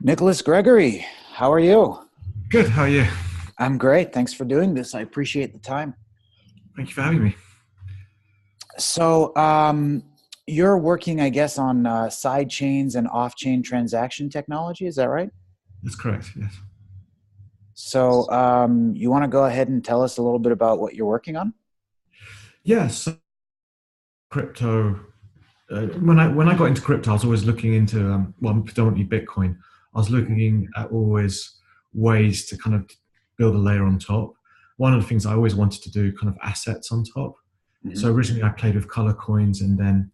Nicholas Gregory, how are you? Good. How are you? I'm great. Thanks for doing this. I appreciate the time. Thank you for having me. So, you're working, I guess, on side chains and off-chain transaction technology. Is that right? That's correct. Yes. So, you want to go ahead and tell us a little bit about what you're working on? Yes. So crypto. When I got into crypto, I was always looking into predominantly Bitcoin. I was looking at always ways to kind of build a layer on top. One of the things I always wanted to do, kind of assets on top. Hmm. So originally I played with color coins, and then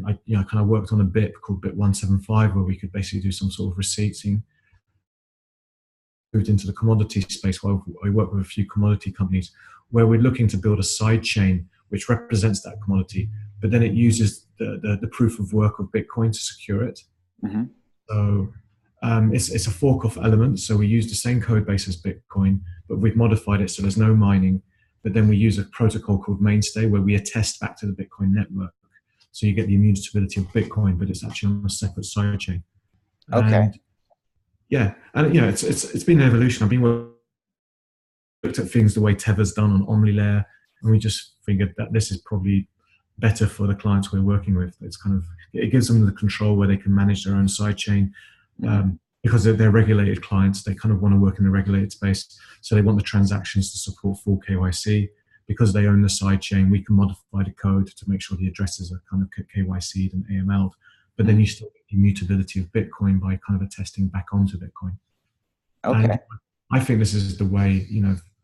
I kind of worked on a bit called Bit 175 where we could basically do some sort of receipting. Moved into the commodity space where I work with a few commodity companies where we're looking to build a side chain which represents that commodity, but then it uses the proof of work of Bitcoin to secure it. Hmm. So it's a fork of elements. So we use the same code base as Bitcoin, but we've modified it so there's no mining. But then we use a protocol called Mainstay where we attest back to the Bitcoin network. So you get the immutability of Bitcoin, but it's actually on a separate side chain. Okay. And yeah, and it's been an evolution. I've been looked at things the way Tether's done on Omni layer, and we just figured that this is probably better for the clients we're working with. It's kind of it gives them the control where they can manage their own side chain. Hmm. Because they're regulated clients, they kind of want to work in the regulated space. So they want the transactions to support full KYC. Because they own the side chain, we can modify the code to make sure the addresses are kind of KYC'd and AML'd. But then Hmm. you still get the immutability of Bitcoin by kind of attesting back onto Bitcoin. And Okay. I think this is the way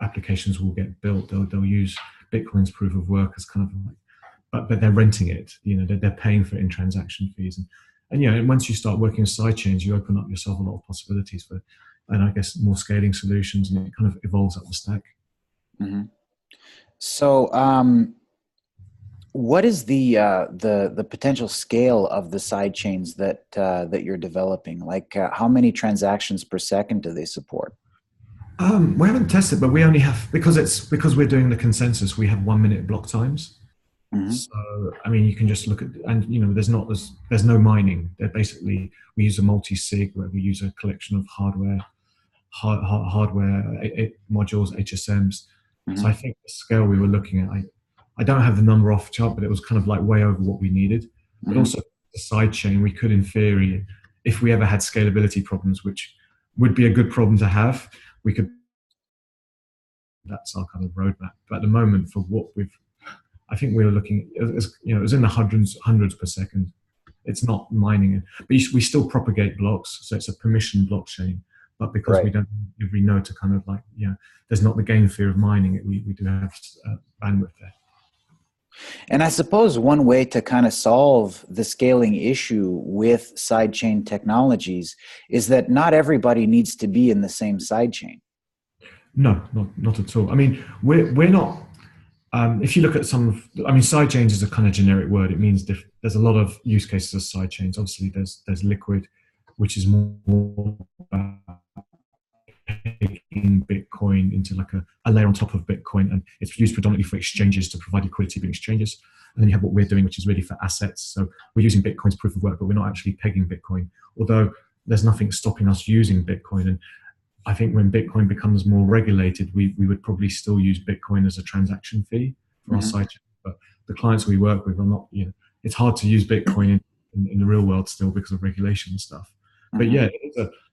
applications will get built. They'll use Bitcoin's proof of work as kind of like, but they're renting it. They're paying for it in transaction fees, and once you start working with side chains, you open up yourself a lot of possibilities for, and I guess more scaling solutions, and it kind of evolves up the stack. Hmm. So, what is the potential scale of the side chains that you're developing? Like, how many transactions per second do they support? We haven't tested, but we only have because we're doing the consensus. We have 1 minute block times. Hmm. So I mean, you can just look at, and there's no mining. They're basically we use a multi-sig where we use a collection of hardware modules, HSMs. So I Hmm. think the scale we were looking at, I don't have the number off the chart, but it was kind of like way over what we needed. But Hmm. also the side chain, we could in theory, if we ever had scalability problems, which would be a good problem to have, we could. That's our kind of roadmap. But at the moment, for what we've I think we were looking, it was in the hundreds per second. It's not mining it, but we still propagate blocks, so it's a permission blockchain. But because we Right. don't have every node to kind of like, there's not the game fear of mining it. We do have bandwidth there. And I suppose one way to kind of solve the scaling issue with sidechain technologies is that not everybody needs to be in the same sidechain. No, not at all. I mean, we're not. If you look at side chains is a kind of generic word. It means there's a lot of use cases of side chains. Obviously, there's liquid, which is more about taking Bitcoin into like a layer on top of Bitcoin, and it's used predominantly for exchanges to provide liquidity between exchanges. And then you have what we're doing, which is really for assets. So we're using Bitcoin's proof of work, but we're not actually pegging Bitcoin, although there's nothing stopping us using Bitcoin. And I think when Bitcoin becomes more regulated, we would probably still use Bitcoin as a transaction fee for our Hmm. site. But the clients we work with are not, it's hard to use Bitcoin in the real world still because of regulation and stuff. But Hmm. yeah,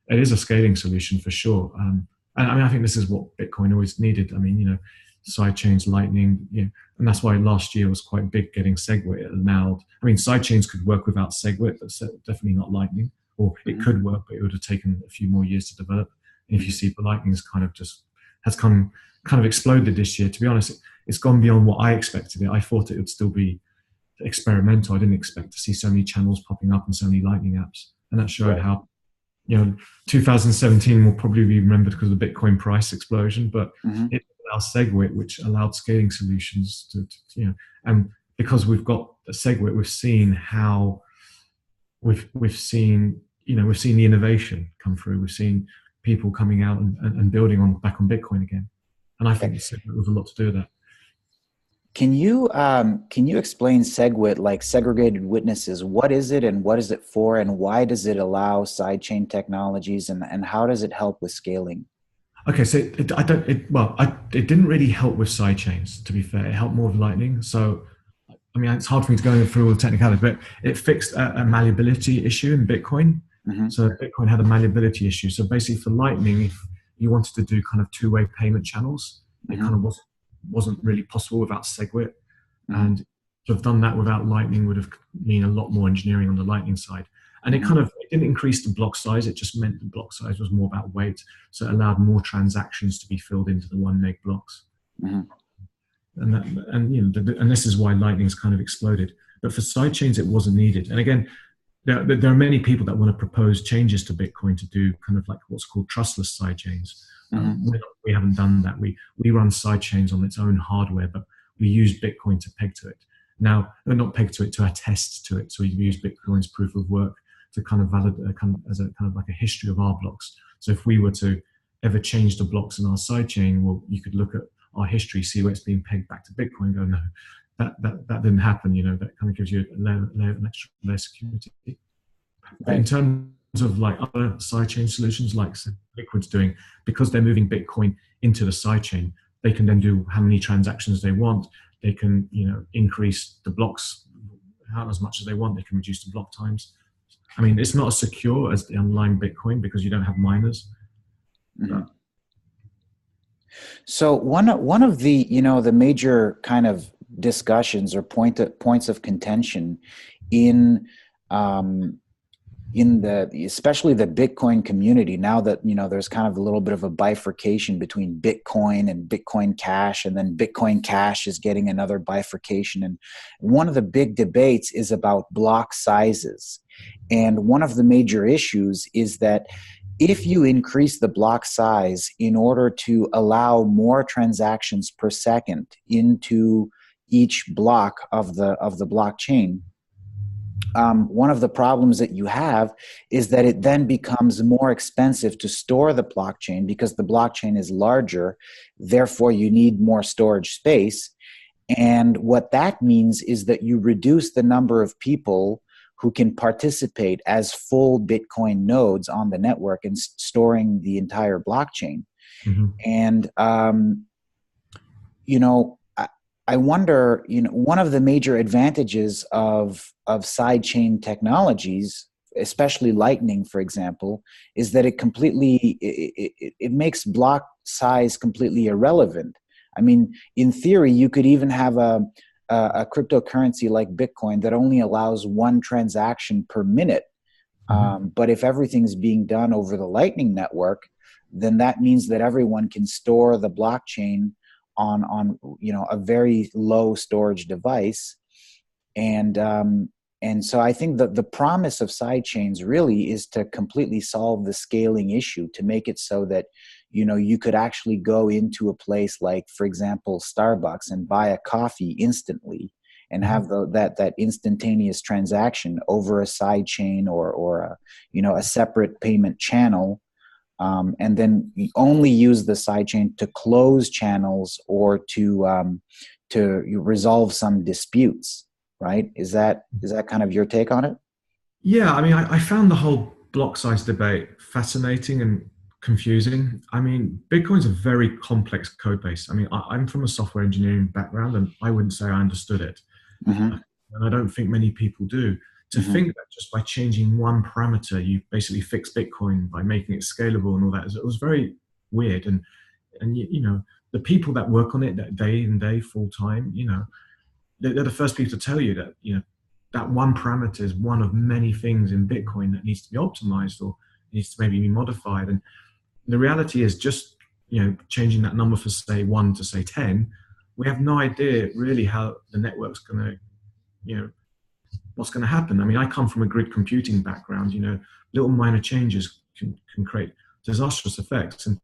it is a scaling solution for sure. And I mean, I think this is what Bitcoin always needed. I mean, side chains, Lightning, and that's why last year was quite big getting SegWit allowed. I mean, side chains could work without SegWit, but definitely not Lightning. Or it Hmm. could work, but it would have taken a few more years to develop. And if you Hmm. see, the Lightning's has come kind of exploded this year. To be honest, it's gone beyond what I expected it. I thought it would still be experimental. I didn't expect to see so many channels popping up and so many Lightning apps, and that showed Right. how 2017 will probably be remembered because of the Bitcoin price explosion, but Hmm. it allowed SegWit, which allowed scaling solutions and because we've got a SegWit, we've seen how we've seen the innovation come through. We've seen people coming out and building on back on Bitcoin again, and I think SegWit was a lot to do with that. Can you explain SegWit, like segregated witnesses? What is it and what is it for, and why does it allow sidechain technologies, and how does it help with scaling? Okay, so it didn't really help with sidechains. To be fair, it helped more with Lightning. So I mean, it's hard for me to go through all the technicalities, but it fixed a malleability issue in Bitcoin. Hmm. So Bitcoin had a malleability issue. So basically, for Lightning, if you wanted to do kind of two-way payment channels, it kind of Hmm. wasn't really possible without SegWit. Hmm. And to have done that without Lightning would have mean a lot more engineering on the Lightning side. And Hmm. it didn't increase the block size. It just meant the block size was more about weight. So it allowed more transactions to be filled into the 1 meg blocks. Hmm. And this is why Lightning's kind of exploded. But for sidechains, it wasn't needed. And again, there are many people that want to propose changes to Bitcoin to do kind of like what's called trustless sidechains. Hmm. We haven't done that. We run sidechains on its own hardware, but we use Bitcoin to peg to it. Now, not peg to it, to attest to it. So we use Bitcoin's proof of work to kind of validate, as a kind of like a history of our blocks. So if we were to ever change the blocks in our sidechain, well, you could look at our history, see where it's being pegged back to Bitcoin, and go, no, that didn't happen. That kind of gives you an extra layer of security. But in Right. terms of like other sidechain solutions, like Liquid's doing, because they're moving Bitcoin into the sidechain, they can then do how many transactions they want. They can, increase the blocks out as much as they want. They can reduce the block times. I mean, it's not as secure as the underlying Bitcoin because you don't have miners. Hmm. But So one of the the major kind of discussions or points of contention in um, in the especially the Bitcoin community, now that there's kind of a little bit of a bifurcation between Bitcoin and Bitcoin Cash, and then Bitcoin Cash is getting another bifurcation, and one of the big debates is about block sizes. And one of the major issues is that if you increase the block size in order to allow more transactions per second into each block of the blockchain, one of the problems that you have is that it then becomes more expensive to store the blockchain because the blockchain is larger. Therefore, you need more storage space. And what that means is that you reduce the number of people who can participate as full Bitcoin nodes on the network and storing the entire blockchain. mhm. And you know, I wonder, one of the major advantages of sidechain technologies, especially Lightning, for example, is that it makes block size completely irrelevant. I mean, in theory, you could even have a cryptocurrency like Bitcoin that only allows one transaction per minute. Mhm. But if everything's being done over the Lightning Network, then that means that everyone can store the blockchain on a very low storage device. And um, and so I think that the promise of sidechains really is to completely solve the scaling issue, to make it so that you could actually go into a place like, for example, Starbucks, and buy a coffee instantly and have Mhm. that instantaneous transaction over a side chain, or a separate payment channel, and then you only use the sidechain to close channels or to resolve some disputes. Right? Is that kind of your take on it? Yeah, I mean, I found the whole block size debate fascinating and confusing. I mean, Bitcoin's a very complex code base. I mean, I'm from a software engineering background, and I wouldn't say I understood it. Hmm. And I don't think many people do. To Hmm. think that just by changing one parameter, you basically fix Bitcoin by making it scalable and all that, it was very weird. And the people that work on it that day in day full time, they're the first people to tell you that that one parameter is one of many things in Bitcoin that needs to be optimized or needs to maybe be modified. And the reality is, just changing that number from say 1 to say 10, we have no idea really how the network's going to what's going to happen. I mean, I come from a grid computing background. Little minor changes can create disastrous effects. And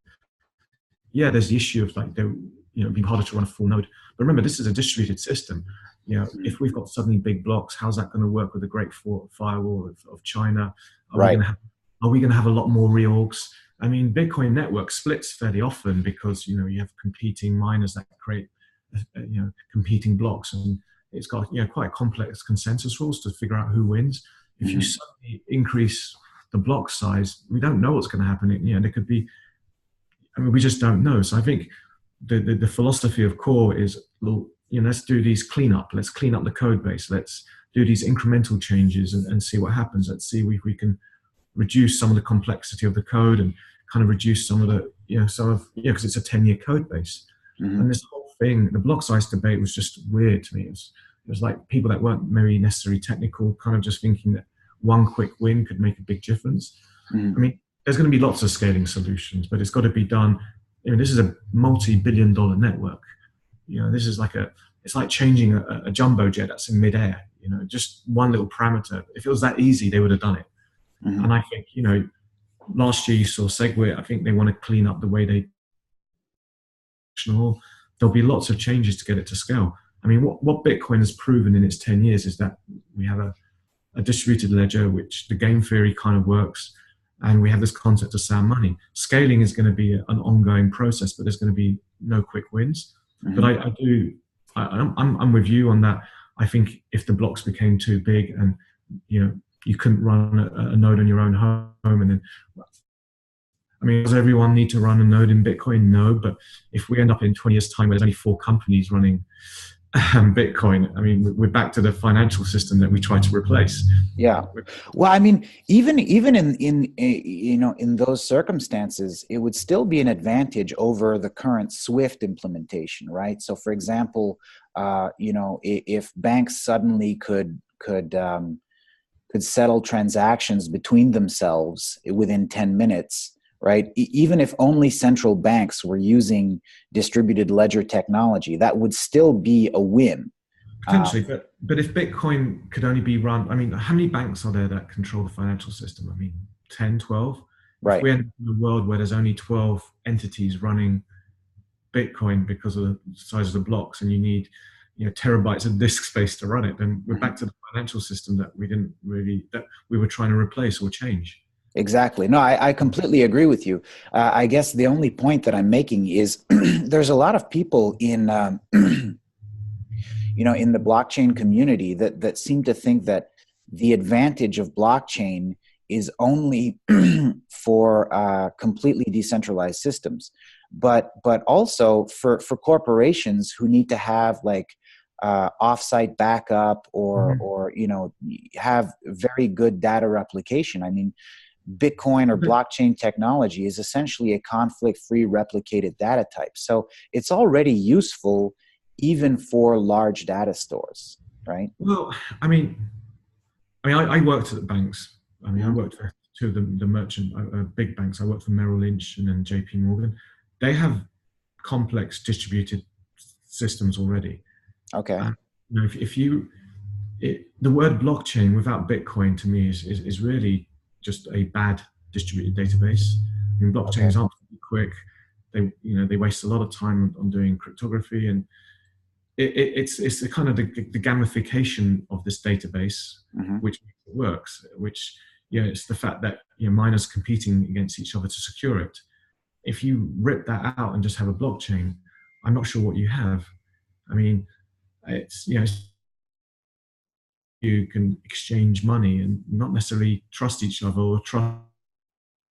yeah, there's the issue of like being harder to run a full node. But remember, this is a distributed system. If we've got suddenly big blocks, how's that going to work with the Great Firewall of China? Are we Right. going to have a lot more reorgs? I mean, Bitcoin network splits fairly often because you have competing miners that create competing blocks, and it's got quite complex consensus rules to figure out who wins. If you suddenly increase the block size, we don't know what's going to happen. There could be, we just don't know. So I think the philosophy of core is, let's do these cleanup. Let's clean up the code base. Let's do these incremental changes and see what happens. Let's see if we can reduce some of the complexity of the code and kind of reduce some of the, because it's a 10-year code base. And this whole thing, the block size debate was just weird to me. It was like people that weren't maybe necessarily technical, kind of just thinking that one quick win could make a big difference. I mean, there's going to be lots of scaling solutions, but it's got to be done. This is a multi-billion-dollar network. This is it's like changing a jumbo jet that's in midair. Just one little parameter. If it was that easy, they would have done it. And I think, last year you saw Segwit. I think they want to clean up the way they. There'll be lots of changes to get it to scale. I mean, what Bitcoin has proven in its 10 years is that we have a distributed ledger, which the game theory kind of works, and we have this concept of sound money. Scaling is going to be an ongoing process, but there's going to be no quick wins. But I'm with you on that. I think if the blocks became too big and you couldn't run a node on your own home, and then, does everyone need to run a node in Bitcoin? No, but if we end up in 20 years' time where there's only 4 companies running Bitcoin, we're back to the financial system that we tried to replace. Yeah. Well, even in those circumstances, it would still be an advantage over the current SWIFT implementation, right? So, for example, if banks suddenly could settle transactions between themselves within 10 minutes, right? Even if only central banks were using distributed ledger technology, that would still be a win. Potentially, but if Bitcoin could only be run, how many banks are there that control the financial system? 10, 12? Right. If we end up in a world where there's only 12 entities running Bitcoin because of the size of the blocks, and you need terabytes of disk space to run it, then we're back to the financial system that we were trying to replace or change. Exactly. No, I completely agree with you. I guess the only point that I'm making is there's a lot of people in in the blockchain community that seem to think that the advantage of blockchain is only for completely decentralized systems, but also for corporations who need to have offsite backup or have very good data replication. Bitcoin or blockchain technology is essentially a conflict-free replicated data type. So it's already useful even for large data stores, right? Well, I worked at banks. I worked for 2 of the merchant big banks. I worked for Merrill Lynch and then JP Morgan. They have complex distributed systems already. Okay. The word blockchain without Bitcoin to me is really just a bad distributed database. Blockchains aren't quick. They waste a lot of time on doing cryptography, and it's the kind of the gamification of this database which works. Which it's the fact that miners competing against each other to secure it. If you rip that out and just have a blockchain, I'm not sure what you have. It's you can exchange money and not necessarily trust each other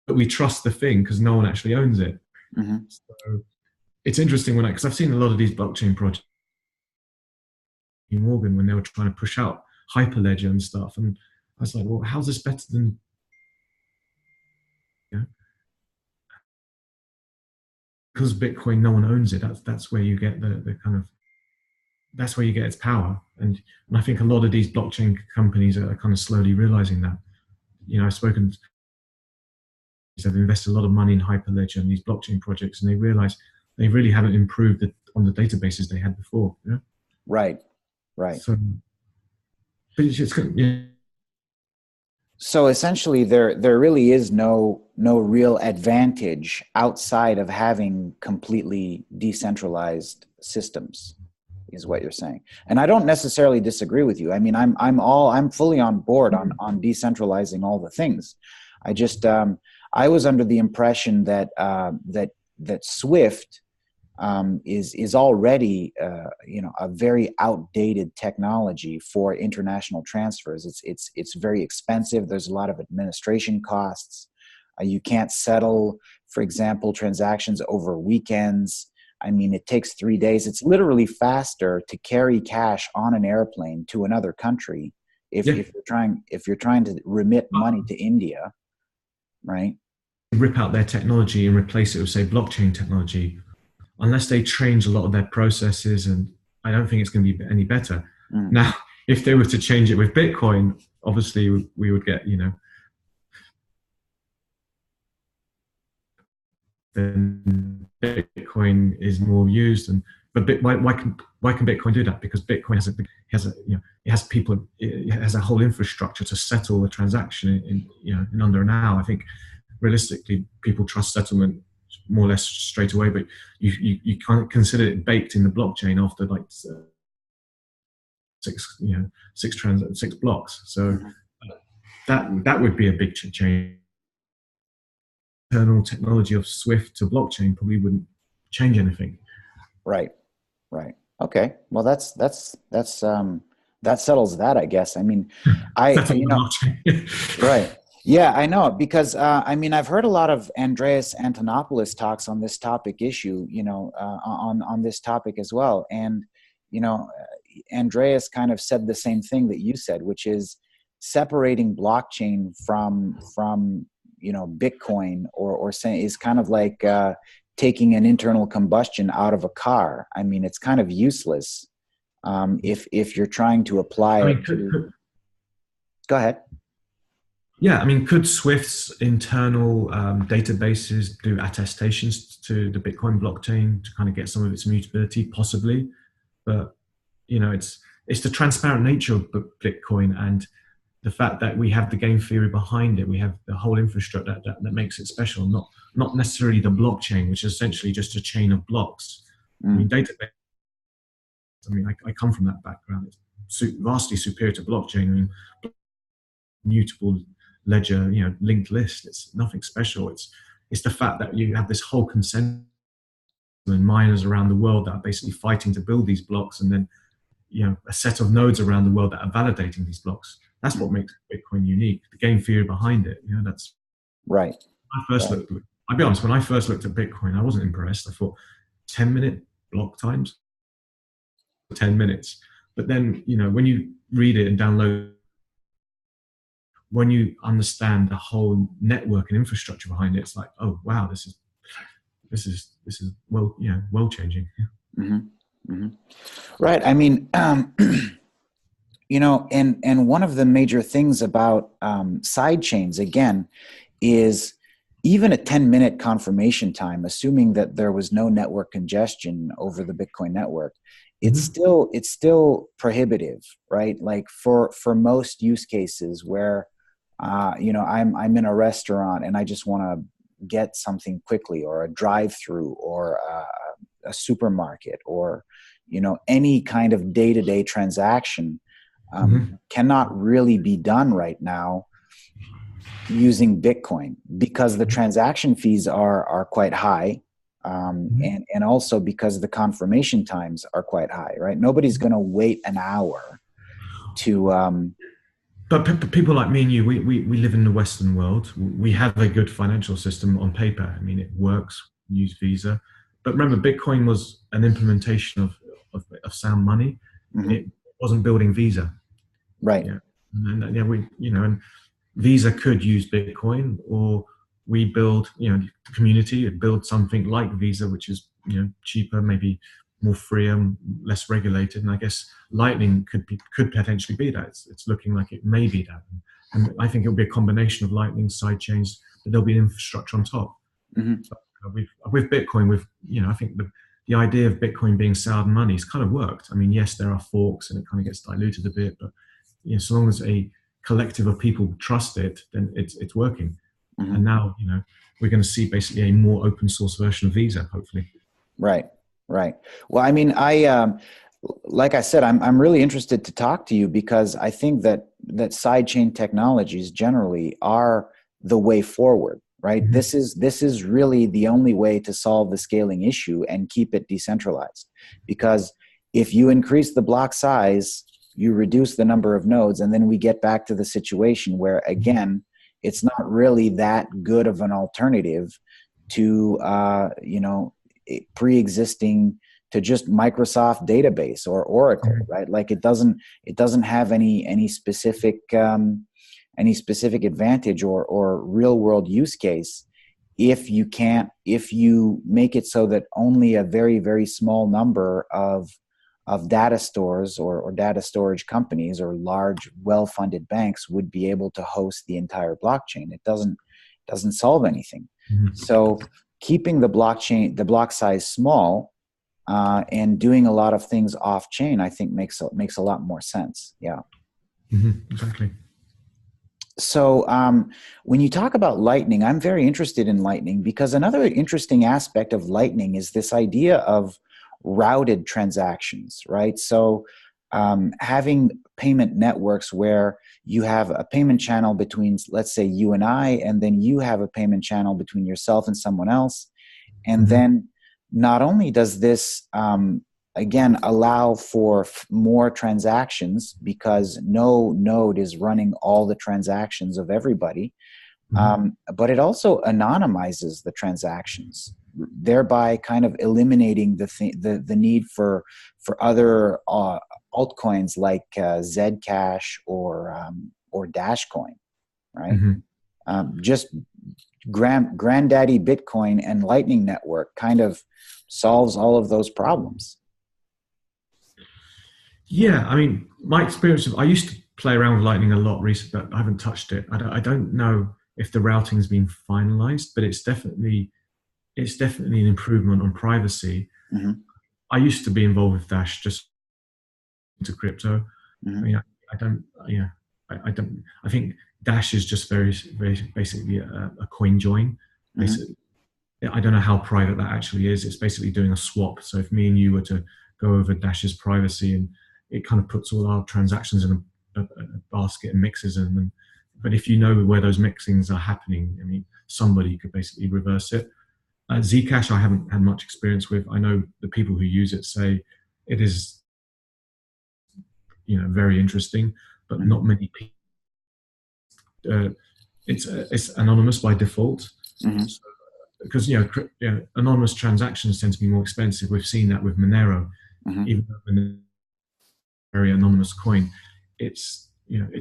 but we trust the thing because no one actually owns it. So it's interesting because I've seen a lot of these blockchain projects in Morgan when they were trying to push out Hyperledger and stuff, and I was like, well, how's this better than because Bitcoin no one owns it. That's where you get the kind of that's where you get its power. And I think a lot of these blockchain companies are kind of slowly realizing that. I've spoken to they've invested a lot of money in Hyperledger and these blockchain projects, and they realize they really haven't improved on the databases they had before. Right. So, but it's just, So essentially, there really is no real advantage outside of having completely decentralized systems, is what you're saying. And I don't necessarily disagree with you. I'm fully on board on decentralizing all the things. I just I was under the impression that that SWIFT is already a very outdated technology for international transfers. It's very expensive. There's a lot of administration costs. You can't settle, for example, transactions over weekends. I mean, it takes 3 days. It's literally faster to carry cash on an airplane to another country if you're trying to remit money to India, right? Rip out their technology and replace it with, say, blockchain technology, unless they change a lot of their processes, and I don't think it's going to be any better. Now, if they were to change it with Bitcoin, obviously we would get, then Bitcoin is more used. But why can Bitcoin do that? Because Bitcoin has a whole infrastructure to settle a transaction in under an hour. I think realistically, people trust settlement more or less straight away, but you can't consider it baked in the blockchain after like six blocks. So that would be a big change. Internal technology of Swift to blockchain probably wouldn't change anything. Right. Okay. Well, that settles that, I guess. I mean, right. Yeah, I know, because I've heard a lot of Andreas Antonopoulos talks on this topic issue, on this topic as well. And, Andreas kind of said the same thing that you said, which is separating blockchain from Bitcoin or saying is kind of like taking an internal combustion out of a car. I mean, it's kind of useless if you're trying to apply it to. Go ahead. Yeah, I mean, could Swift's internal databases do attestations to the Bitcoin blockchain to kind of get some of its mutability? Possibly, but it's the transparent nature of Bitcoin and the fact that we have the game theory behind it. We have the whole infrastructure that makes it special, not necessarily the blockchain, which is essentially just a chain of blocks. I mean, database. I come from that background. It's vastly superior to blockchain. I mean, mutable ledger, linked list. It's nothing special. It's the fact that you have this whole consensus and miners around the world that are basically fighting to build these blocks, and then a set of nodes around the world that are validating these blocks. That's what makes Bitcoin unique. The game theory behind it. That's right. I'll be honest. When I first looked at Bitcoin, I wasn't impressed. I thought 10-minute block times, 10 minutes. But then when you read it and download, when you understand the whole network and infrastructure behind it, it's like, oh wow, this is world changing. Yeah. Mm-hmm. Mm-hmm. Right. I mean, and one of the major things about sidechains, again, is even a 10-minute confirmation time, assuming that there was no network congestion over the Bitcoin network, it's still prohibitive, right? Like for most use cases where I'm in a restaurant and I just want to get something quickly, or a drive-through, or a supermarket, or any kind of day-to-day transaction cannot really be done right now using Bitcoin, because the transaction fees are quite high, and also because the confirmation times are quite high, right? Nobody's going to wait an hour to But people like me and you, we live in the Western world. We have a good financial system on paper. I mean, it works. We use Visa. But remember, Bitcoin was an implementation of sound money. It wasn't building Visa. Right. Yeah. And Visa could use Bitcoin, or we build, the community would build something like Visa, which is, cheaper, maybe more freer, less regulated. And I guess Lightning could potentially be that. It's looking like it may be that. And I think it'll be a combination of Lightning, sidechains, but there'll be an infrastructure on top. With Bitcoin, I think the idea of Bitcoin being sound money has kind of worked. I mean, yes, there are forks and it kind of gets diluted a bit, but so long as a collective of people trust it, then it's working. And now, we're going to see basically a more open source version of Visa, hopefully. Right. Well, I mean, like I said, I'm really interested to talk to you, because I think that sidechain technologies generally are the way forward, right? Mhm. This is really the only way to solve the scaling issue and keep it decentralized. Because if you increase the block size, you reduce the number of nodes, and then we get back to the situation where, again, it's not really that good of an alternative to pre-existing, to just Microsoft database or Oracle, Mhm. right? Like it doesn't have any specific advantage or real world use case if you make it so that only a very, very small number of data stores or data storage companies or large well-funded banks would be able to host the entire blockchain. It doesn't solve anything. Mhm. So keeping the block size small, and doing a lot of things off chain, I think makes a lot more sense. Yeah. Mhm. Exactly. So when you talk about Lightning, I'm very interested in Lightning because another interesting aspect of Lightning is this idea of routed transactions, right? So having payment networks where you have a payment channel between, let's say, you and I, and then you have a payment channel between yourself and someone else. And Mhm. then not only does this, again, allow for more transactions because no node is running all the transactions of everybody, Mhm. but it also anonymizes the transactions, thereby kind of eliminating the need for other altcoins like Zcash or Dashcoin, right? Mhm. Just granddaddy Bitcoin and Lightning Network kind of solves all of those problems. Yeah, I mean, my experience of I used to play around with Lightning a lot recently, but I haven't touched it. I don't know if the routing's been finalized, but it's definitely an improvement on privacy. Mm-hmm. I used to be involved with Dash just into crypto. I Mm-hmm. mean, I don't, yeah, I don't. I think Dash is just very basically a coin join. Mm-hmm. Basically, I don't know how private that actually is. It's basically doing a swap. So if me and you were to go over Dash's privacy, and it kind of puts all our transactions in a basket and mixes them. But if you know where those mixings are happening, I mean, somebody could basically reverse it. Zcash, I haven't had much experience with. I know the people who use it say it is, very interesting, but Mm-hmm. not many people. It's anonymous by default. Mm-hmm. So, because anonymous transactions tend to be more expensive. We've seen that with Monero, Mm-hmm. even though Monero is a very anonymous coin, its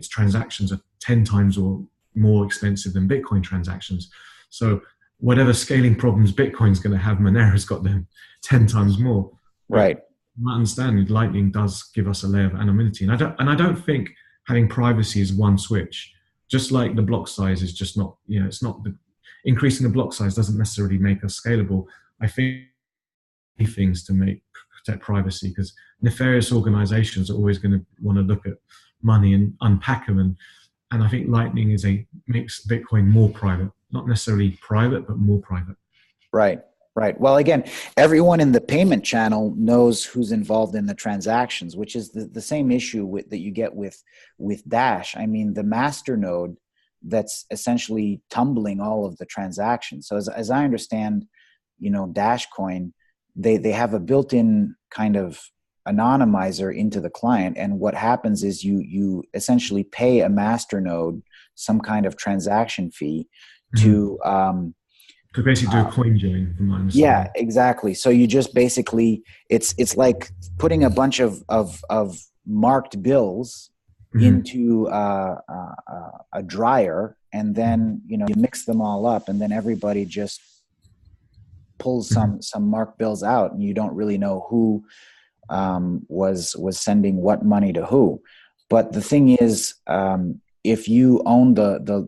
transactions are 10 times or more expensive than Bitcoin transactions. So whatever scaling problems Bitcoin's going to have, Monero's got them 10 times more. But Right. my understanding, Lightning does give us a layer of anonymity, and I don't think having privacy is one switch. Just like the block size is just not, it's not increasing the block size doesn't necessarily make us scalable. I think things to protect privacy, because nefarious organizations are always going to want to look at money and unpack them, and I think Lightning makes Bitcoin more private, not necessarily private, but more private. Right. Right. Well, again, everyone in the payment channel knows who's involved in the transactions, which is the same issue that you get with Dash. I mean, the master node that's essentially tumbling all of the transactions. So as I understand, Dashcoin, they have a built-in kind of anonymizer into the client, and what happens is you essentially pay a master node some kind of transaction fee Mm-hmm. to To basically do a coin join, from my yeah, understanding. exactly. So you just basically, it's like putting a bunch of marked bills Mm-hmm. into a dryer, and then you mix them all up, and then everybody just pulls Mm-hmm. some marked bills out, and you don't really know who was sending what money to who. But the thing is, if you own the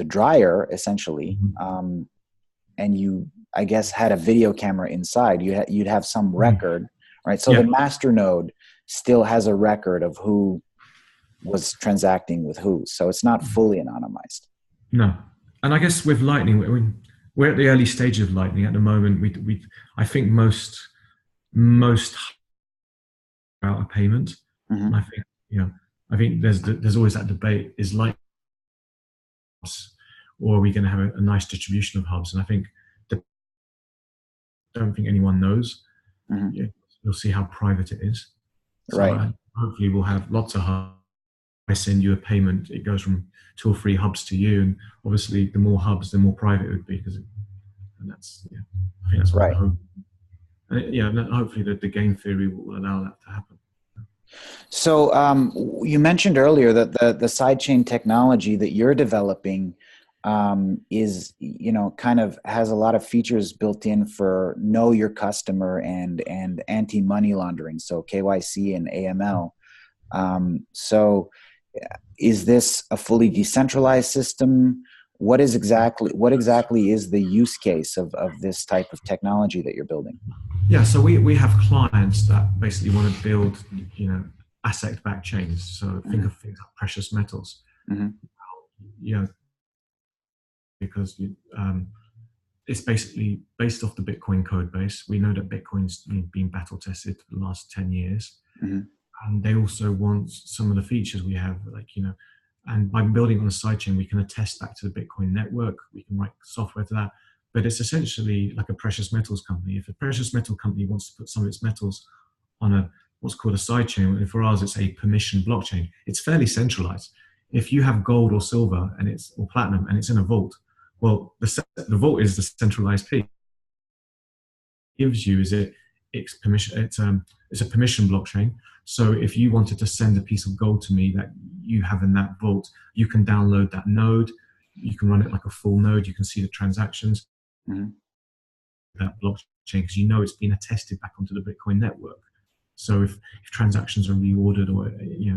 dryer essentially, and you, I guess, had a video camera inside, you'd have some Mm-hmm. record, right? So the Yeah. master node still has a record of who was transacting with who. So it's not fully anonymized. No, and I guess with Lightning, we're at the early stage of Lightning at the moment. I think most about a payment, Mm-hmm. and I think there's always that debate: is Lightning or are we going to have a nice distribution of hubs? And I think don't think anyone knows. Hmm. Yeah, you'll see how private it is. So Right. hopefully we'll have lots of hubs. I send you a payment, it goes from 2 or 3 hubs to you, and obviously the more hubs, the more private it would be. And that's, yeah, I think that's what we're Right. hoping. And hopefully the game theory will allow that to happen. So you mentioned earlier that the sidechain technology that you're developing is, kind of has a lot of features built in for know your customer and anti-money laundering, so KYC and AML. So is this a fully decentralized system? What exactly is the use case of this type of technology that you're building? Yeah, so we have clients that basically want to build, asset-backed chains. So think Hmm. of things like precious metals. Hmm. You know, because it's basically based off the Bitcoin code base. We know that Bitcoin's been battle tested for the last 10 years. Hmm. And they also want some of the features we have, and by building on a sidechain, we can attest back to the Bitcoin network. We can write software to that. But it's essentially like a precious metals company. If a precious metal company wants to put some of its metals on what's called a sidechain, and for ours, it's a permission blockchain. It's fairly centralized. If you have gold or silver or platinum and it's in a vault, well, the vault is the centralized piece. It gives you is it's permission. It's a permission blockchain. So if you wanted to send a piece of gold to me that you have in that vault, you can download that node. You can run it like a full node. You can see the transactions. Hmm. That blockchain because it's been attested back onto the Bitcoin network. So if transactions are reordered or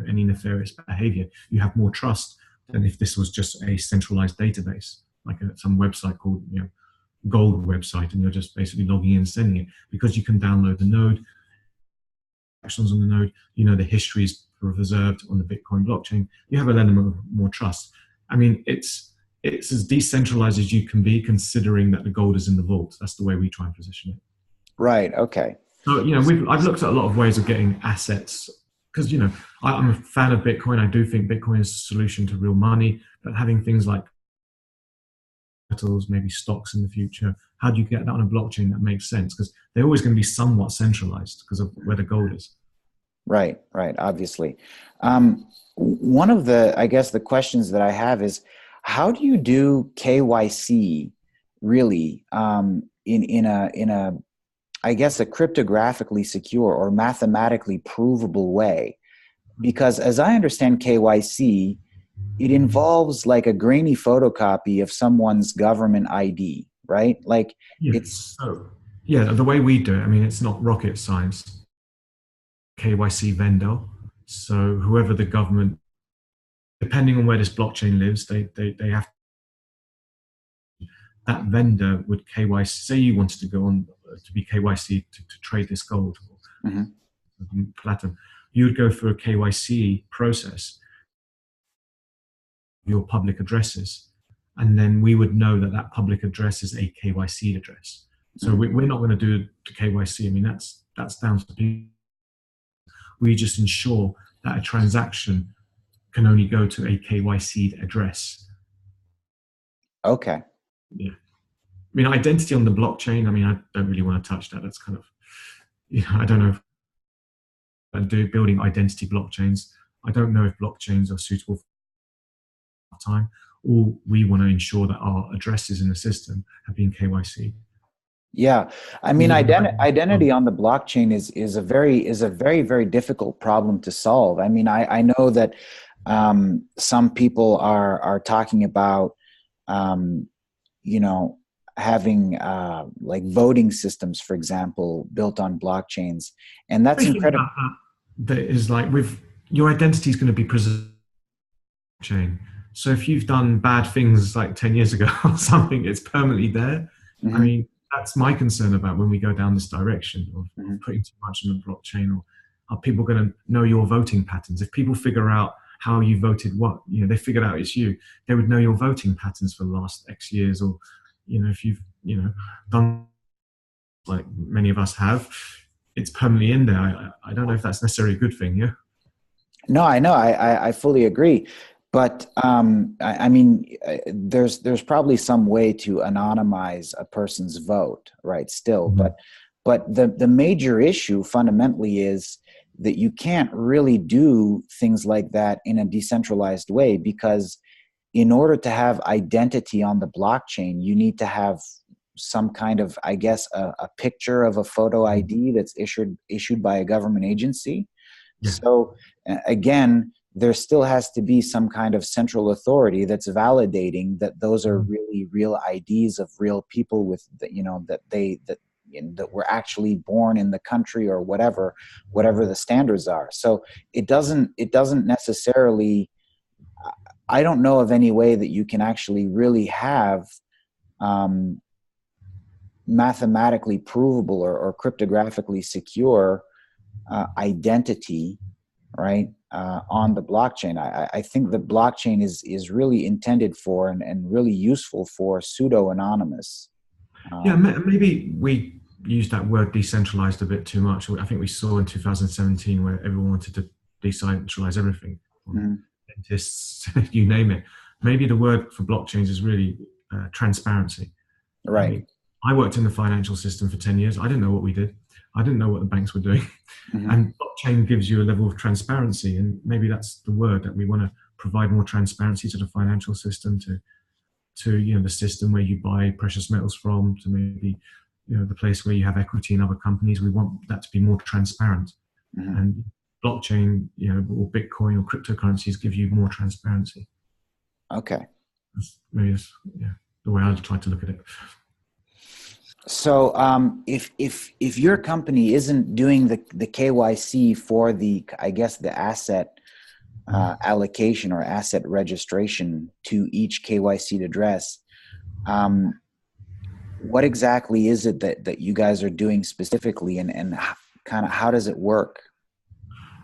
any nefarious behavior, you have more trust than if this was just a centralized database, like some website called Gold website, and you're just basically logging in and sending it, because you can download the node, actions on the node, the history is preserved on the Bitcoin blockchain. You have an element of more trust. I mean, it's as decentralized as you can be, considering that the gold is in the vault. That's the way we try and position it. Right. Okay. So I've looked at a lot of ways of getting assets, because I'm a fan of Bitcoin. I do think Bitcoin is a solution to real money, but having things like metals, maybe stocks in the future, how do you get that on a blockchain that makes sense? Because they're always going to be somewhat centralized because of where the gold is. Right. Right. Obviously. One of I guess the questions that I have is, how do you do KYC really in a I guess a cryptographically secure or mathematically provable way? Because as I understand KYC, it involves like a grainy photocopy of someone's government ID, right? Like Yeah. it's So the way we do it, I mean, it's not rocket science. KYC vendor. So whoever the government, depending on where this blockchain lives, they have, that vendor would KYC. Say you wanted to go on to be KYC to trade this gold or Mhm. platinum, you would go through a KYC process, your public addresses, and then we would know that that public address is a KYC address. So Mhm. we're not going to do the KYC. I mean, that's down to people. We just ensure that a transaction can only go to a KYC address. Okay. Yeah. I mean, identity on the blockchain, I mean, I don't really want to touch that. That's kind of, I don't know if I do building identity blockchains. I don't know if blockchains are suitable for time. All we want to ensure that our addresses in the system have been KYC. Yeah, I mean, identity on the blockchain is a very difficult problem to solve. I mean, I know that some people are talking about um, you know having like voting systems, for example, built on blockchains, and that's I think incredible. about that is like with your identity is going to be preserved chain. So if you've done bad things like 10 years ago or something, it's permanently there. I Hmm. mean, that's my concern about when we go down this direction of Hmm. putting too much in the blockchain. Or are people going to know your voting patterns? If people figure out how you voted, they figured out it's you, they would know your voting patterns for the last X years. Or, if you've, done like many of us have, it's permanently in there. I don't know if that's necessarily a good thing. Yeah. No, I know. I fully agree. But I mean, there's probably some way to anonymize a person's vote, right? Still, Mhm. but the major issue fundamentally is that you can't really do things like that in a decentralized way, because in order to have identity on the blockchain, you need to have some kind of, I guess, a picture of a photo ID that's issued by a government agency. Yeah. So again, there still has to be some kind of central authority that's validating that those are Mhm. really real IDs of real people with, that were actually born in the country, or whatever the standards are. So it doesn't necessarily. I don't know of any way that you can actually really have um, mathematically provable or cryptographically secure identity, right, on the blockchain. I think the blockchain is really intended for, and really useful for, pseudo-anonymous. Yeah, Um, maybe we used that word decentralized a bit too much. I think we saw in 2017 where everyone wanted to decentralize everything, from mhm. dentists, you name it. Maybe the word for blockchains is really transparency. I Right. mean, I worked in the financial system for 10 years. I didn't know what we did. I didn't know what the banks were doing. Hmm. And blockchain gives you a level of transparency. And maybe that's the word, that we want to provide more transparency to the financial system, to the system where you buy precious metals from, to maybe the place where you have equity in other companies. We want that to be more transparent. Hmm. And blockchain, or Bitcoin or cryptocurrencies give you more transparency. Okay. Maybe that's, yeah, the way I try to look at it. So if your company isn't doing the KYC for the, I guess, the asset allocation or asset registration to each KYC address, um, what exactly is it that you guys are doing specifically, and kind of how does it work?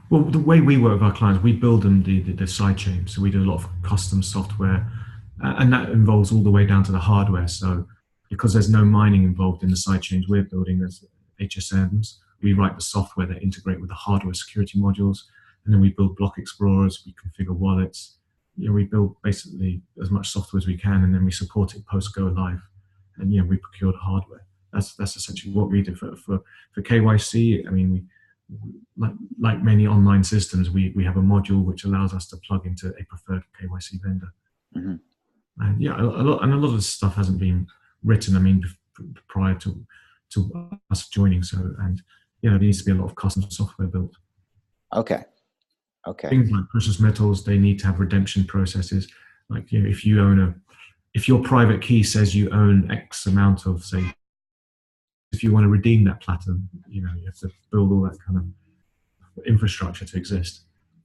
Well, the way we work with our clients, we build them the side chain. So we do a lot of custom software, and that involves all the way down to the hardware. So because there's no mining involved in the side chains we're building as HSMs, we write the software that integrate with the hardware security modules, and then we build block explorers, we configure wallets. We build basically as much software as we can, and then we support it post go live, and we procure the hardware. That's essentially what we do for KYC. I mean, like many online systems, we have a module which allows us to plug into a preferred KYC vendor. Hmm. And yeah, a lot of this stuff hasn't been written. I mean, prior to us joining. So, and there needs to be a lot of custom software built. Okay. Okay. Things like precious metals, they need to have redemption processes. Like, if your private key says you own X amount of, say, if you want to redeem that platinum, you have to build all that kind of infrastructure to exist.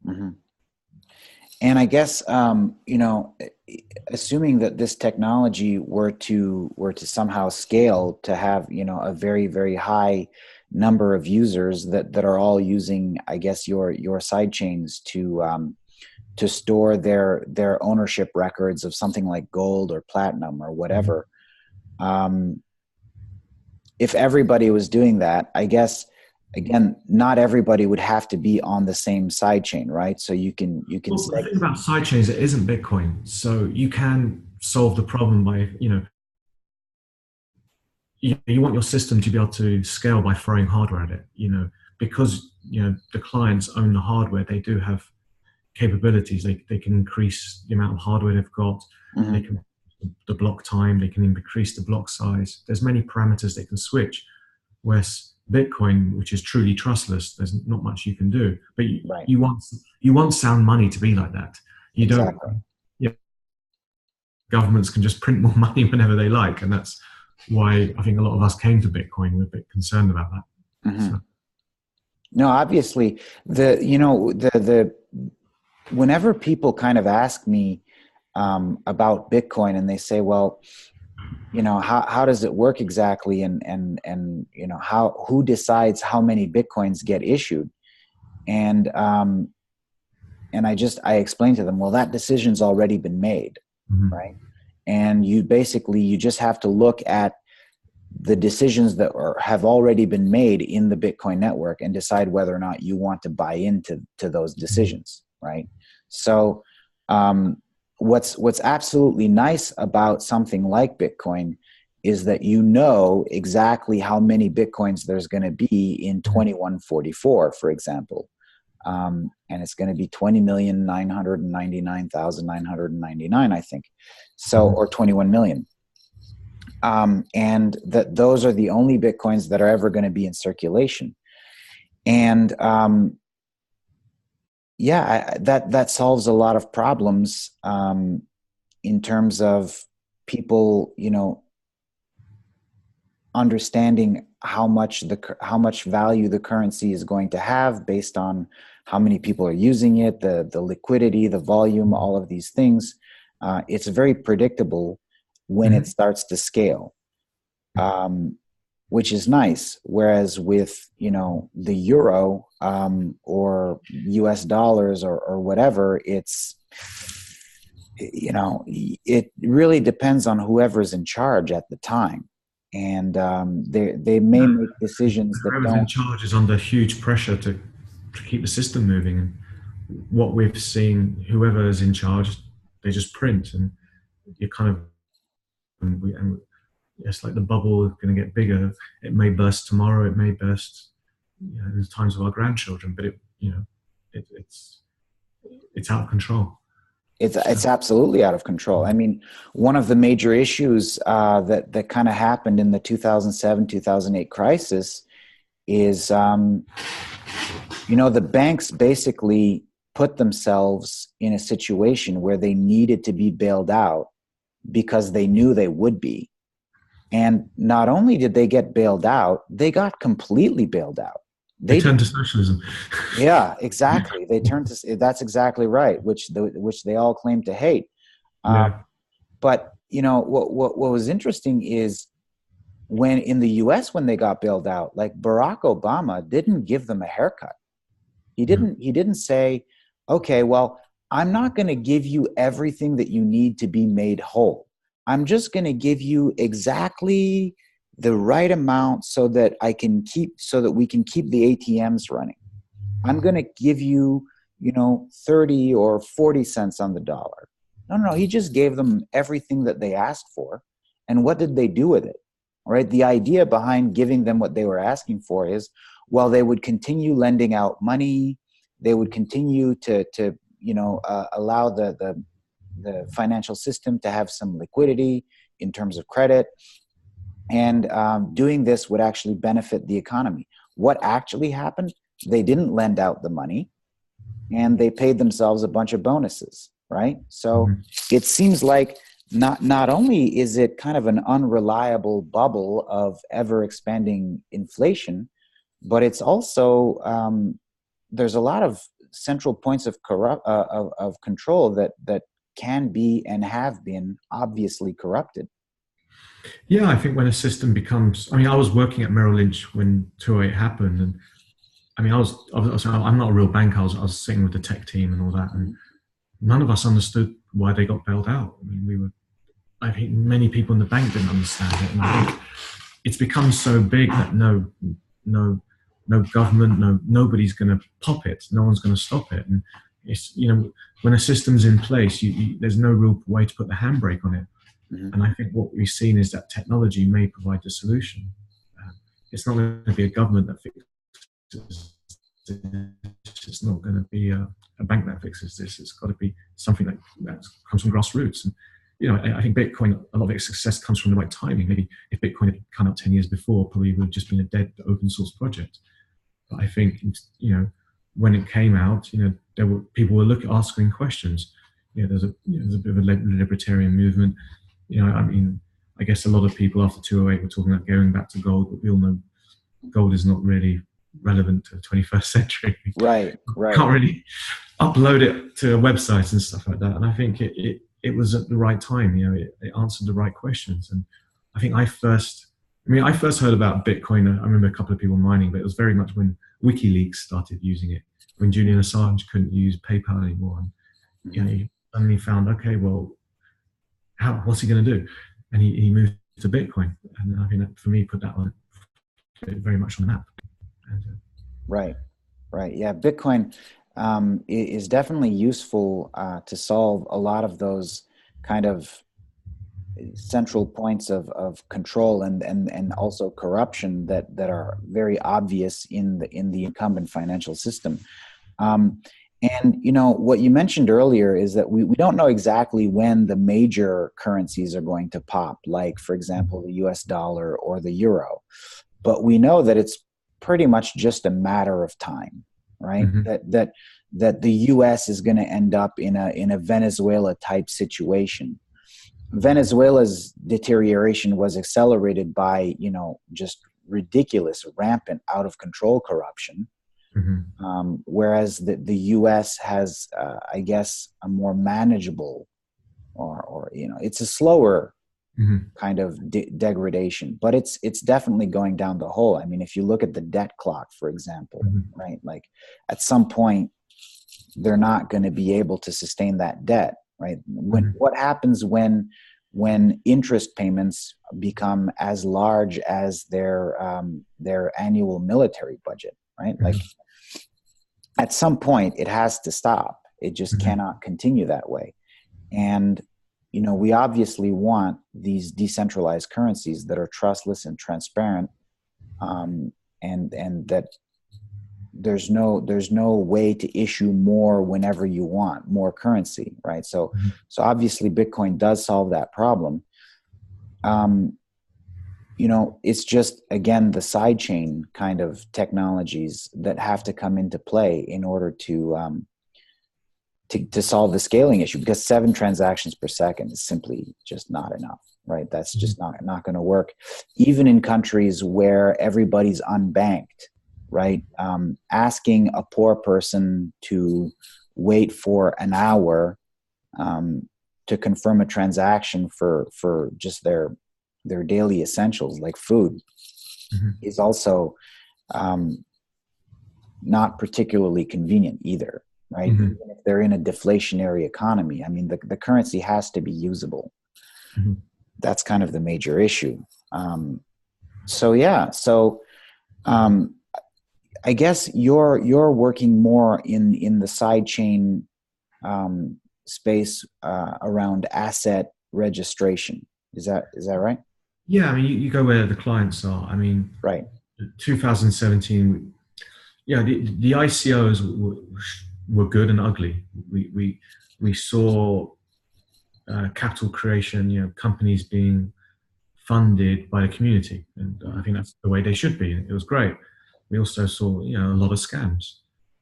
Hmm. And I guess, assuming that this technology were to somehow scale to have, a very, very high number of users that are all using, I guess, your side chains to store their ownership records of something like gold or platinum or Mhm. whatever. Um, if everybody was doing that, I guess, again, not everybody would have to be on the same side chain, right? So you can Well, the say, thing about sidechains, it isn't Bitcoin, so you can solve the problem by you want your system to be able to scale by throwing hardware at it. Because the clients own the hardware, they do have capabilities. They can increase the amount of hardware they've got. They mhm, can the block time. They can increase the block size. There's many parameters they can switch. Whereas Bitcoin, which is truly trustless, there's not much you can do. But right, you want sound money to be like that. You don't. exactly. Yeah, governments can just print more money whenever they like, and that's why I think a lot of us came to Bitcoin. We're a bit concerned about that. Hmm. So, No, obviously, the whenever people kind of ask me about Bitcoin, and they say, well, how does it work exactly, and who decides how many Bitcoins get issued, and I explain to them, well, that decision's already been made, mhm. right? And you just have to look at the decisions that have already been made in the Bitcoin network and decide whether or not you want to buy into those decisions, right? So What's absolutely nice about something like Bitcoin is that you know exactly how many Bitcoins there's going to be in 2144, for example. And it's going to be 20,999,999, I think. So, or 21 million. And that those are the only Bitcoins that are ever going to be in circulation. And that solves a lot of problems in terms of people, understanding how much value the currency is going to have based on how many people are using it, the liquidity, the volume, all of these things. It's very predictable when it starts to scale, which is nice. Whereas with the euro or US dollars or whatever, it really depends on whoever's in charge at the time. And they may make decisions that whoever's in charge is under huge pressure to keep the system moving. And what we've seen, whoever is in charge, they just print, and you kind of, and it's like the bubble is going to get bigger. It may burst tomorrow. It may burst in the times of our grandchildren. But it's out of control. It's absolutely out of control. I mean, one of the major issues that kind of happened in the 2007-2008 crisis is, the banks basically put themselves in a situation where they needed to be bailed out because they knew they would be. And not only did they get bailed out, they got completely bailed out. They turned to socialism. Yeah, exactly. They turned to, that's exactly right, which they all claim to hate. But what was interesting is when in the US, when they got bailed out, like Barack Obama didn't give them a haircut. He didn't say, okay, well, I'm not going to give you everything that you need to be made whole. I'm just going to give you exactly the right amount so that we can keep the ATMs running. I'm going to give you, 30 or 40 cents on the dollar. No, he just gave them everything that they asked for. And what did they do with it? All right. The idea behind giving them what they were asking for is, well, they would continue lending out money. They would continue to allow the financial system to have some liquidity in terms of credit. And doing this would actually benefit the economy. What actually happened? They didn't lend out the money, and they paid themselves a bunch of bonuses, right? So it seems like not only is it kind of an unreliable bubble of ever expanding inflation, but it's also there's a lot of central points of control that can be and have been obviously corrupted. Yeah, I think when a system becomes, I was working at Merrill Lynch when 2008 happened, and I'm not a real banker. I was sitting with the tech team and all that, and none of us understood why they got bailed out. I think many people in the bank didn't understand it, and I think it's become so big that no government, nobody's going to pop it. No one's going to stop it. And it's, when a system's in place, there's no real way to put the handbrake on it. And I think what we've seen is that technology may provide the solution. It's not going to be a government that fixes this. It's not going to be a bank that fixes this. It's got to be something that comes from grassroots. And I think Bitcoin, a lot of its success comes from the right timing. Maybe if Bitcoin had come out 10 years before, probably would have just been a dead open source project. But I think when it came out, people were asking questions. There's a bit of a libertarian movement. I guess a lot of people after 2008 were talking about going back to gold, but we all know gold is not really relevant to the 21st century. Right. You can't really upload it to websites and stuff like that. And I think it was at the right time. It answered the right questions. And I think I first heard about Bitcoin. I remember a couple of people mining, but it was very much when WikiLeaks started using it, when Julian Assange couldn't use PayPal anymore. And he suddenly found, okay, well, what's he going to do? And he moved to Bitcoin, and I think that for me put that on very much on the map. Right. Yeah, Bitcoin. is definitely useful to solve a lot of those kind of central points of control and also corruption that are very obvious in the incumbent financial system. Um, and what you mentioned earlier is that we don't know exactly when the major currencies are going to pop, like for example the US dollar or the euro, but we know that it's pretty much just a matter of time, right? Mm-hmm. That the US is going to end up in a Venezuela type situation. Venezuela's deterioration was accelerated by, just ridiculous, rampant, out of control corruption. Mm-hmm. Whereas the U.S. has, I guess, a more manageable, or it's a slower Mm-hmm. kind of degradation, but it's definitely going down the hole. I mean, if you look at the debt clock, for example, Mm-hmm. right? Like at some point, they're not going to be able to sustain that debt, right? What happens when interest payments become as large as their annual military budget, right? Like at some point it has to stop. It just Mm-hmm. cannot continue that way. And we obviously want these decentralized currencies that are trustless and transparent, and that there's no way to issue more whenever you want more currency, right? So obviously Bitcoin does solve that problem. It's just, again, the sidechain kind of technologies that have to come into play in order to solve the scaling issue, because 7 transactions per second is simply just not enough, right? That's just not going to work, even in countries where everybody's unbanked, right? Asking a poor person to wait for an hour to confirm a transaction for just their daily essentials like food is also not particularly convenient either, right? Even if they're in a deflationary economy, I mean, the currency has to be usable. That's kind of the major issue. I guess you're working more in the sidechain space around asset registration. Is that right? Yeah, I mean, you go where the clients are. I mean, Right. 2017, yeah, the ICOs were good and ugly. We saw capital creation, companies being funded by the community, and I think that's the way they should be. It was great. We also saw, a lot of scams.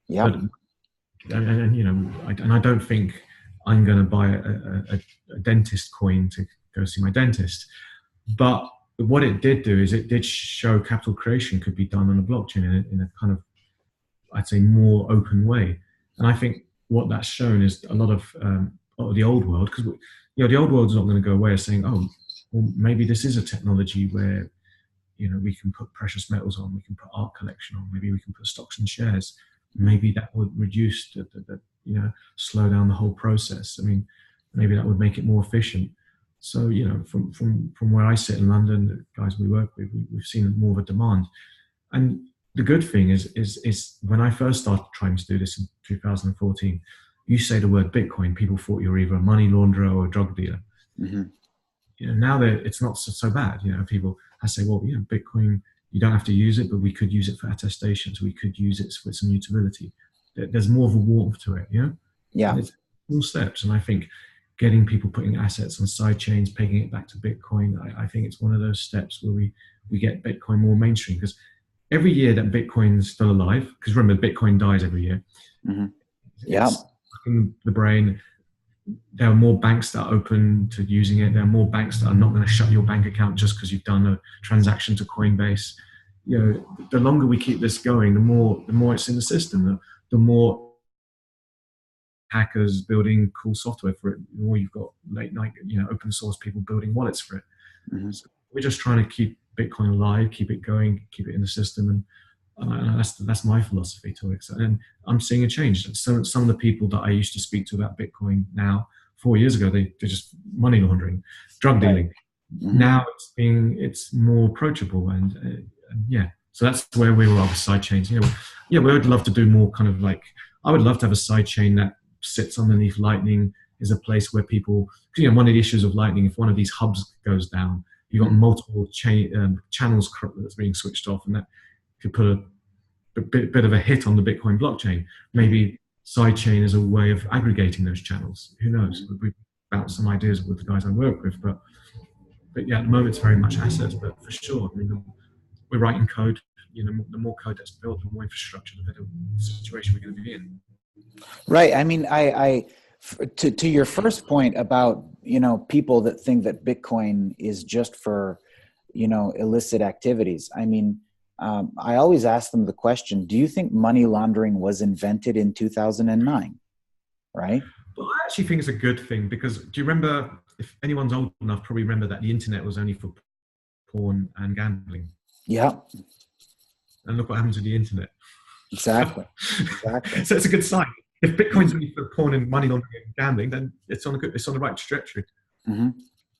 Yeah. But and I don't think I'm going to buy a dentist coin to go see my dentist. But what it did do is it did show capital creation could be done on a blockchain in a kind of, I'd say, more open way. And I think what that's shown is a lot of the old world, because the old world is not going to go away as saying, oh, well, maybe this is a technology where we can put precious metals on, we can put art collection on, maybe we can put stocks and shares. Maybe that would reduce slow down the whole process. I mean, maybe that would make it more efficient. So, from where I sit in London, the guys we work with, we've seen more of a demand. And the good thing is when I first started trying to do this in 2014, you say the word Bitcoin, people thought you were either a money launderer or a drug dealer. Now that it's not so bad, people, I say, well, Bitcoin, you don't have to use it, but we could use it for attestations. We could use it with some utility. There's more of a warmth to it, Yeah. And it's small steps. And I think getting people putting assets on side chains, pegging it back to Bitcoin, I think it's one of those steps where we get Bitcoin more mainstream. Because every year that Bitcoin's still alive, because remember, Bitcoin dies every year. Yeah. It's in the brain. There are more banks that are open to using it. There are more banks that are not going to shut your bank account just because you've done a transaction to Coinbase. The longer we keep this going, the more it's in the system, the more hackers building cool software for it, the more you've got late night, open source people building wallets for it. So we're just trying to keep Bitcoin alive, keep it going, keep it in the system, and that's my philosophy to it. And I'm seeing a change. Some of the people that I used to speak to about Bitcoin now, 4 years ago, they're just money laundering, drug dealing. Now it's more approachable, and yeah. So that's where we were with Sidechains. We would love to do more kind of like I would love to have a side chain that sits underneath Lightning, is a place where people, one of the issues of Lightning, if one of these hubs goes down, you've got multiple channels that's being switched off, and that could put a bit of a hit on the Bitcoin blockchain. Maybe sidechain is a way of aggregating those channels. Who knows? We've bounced some ideas with the guys I work with, but yeah, at the moment it's very much assets. But for sure, I mean, we're writing code. The more code that's built, the more infrastructure, the better situation we're going to be in. Right. I mean, to your first point about, people that think that Bitcoin is just for, illicit activities. I mean, I always ask them the question, do you think money laundering was invented in 2009? Right? Well, I actually think it's a good thing, because do you remember, if anyone's old enough, probably remember that the internet was only for porn and gambling. Yeah. And look what happens with the internet. Exactly. So it's a good sign. If Bitcoin's only for porn and money laundering and gambling, then it's on the right trajectory. Mm-hmm.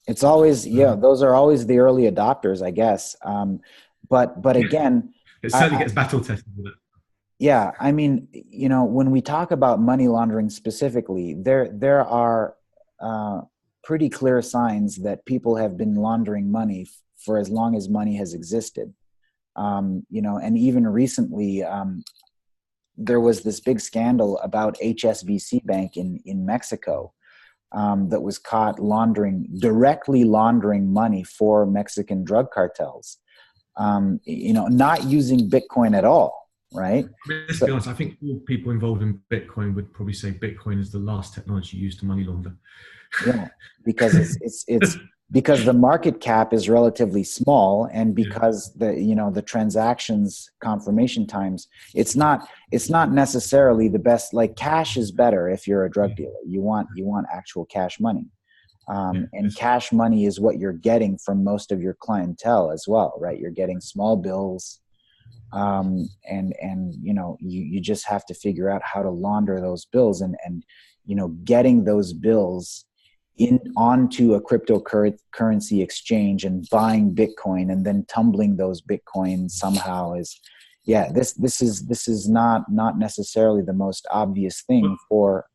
It's always, those are always the early adopters, I guess. But again, it certainly gets battle tested with it. Yeah, I mean, when we talk about money laundering specifically, there are pretty clear signs that people have been laundering money for as long as money has existed. And even recently, there was this big scandal about HSBC Bank in Mexico that was caught directly laundering money for Mexican drug cartels. Not using Bitcoin at all, right? Let's be honest, I think all people involved in Bitcoin would probably say Bitcoin is the last technology used to money launder. Yeah, because it's because the market cap is relatively small, and because the transactions confirmation times, it's not necessarily the best. Like, cash is better if you're a drug dealer. You want actual cash money. And cash money is what you're getting from most of your clientele as well, right? You're getting small bills, and you just have to figure out how to launder those bills, and getting those bills onto a cryptocurrency exchange and buying Bitcoin and then tumbling those Bitcoins somehow is, this is not necessarily the most obvious thing for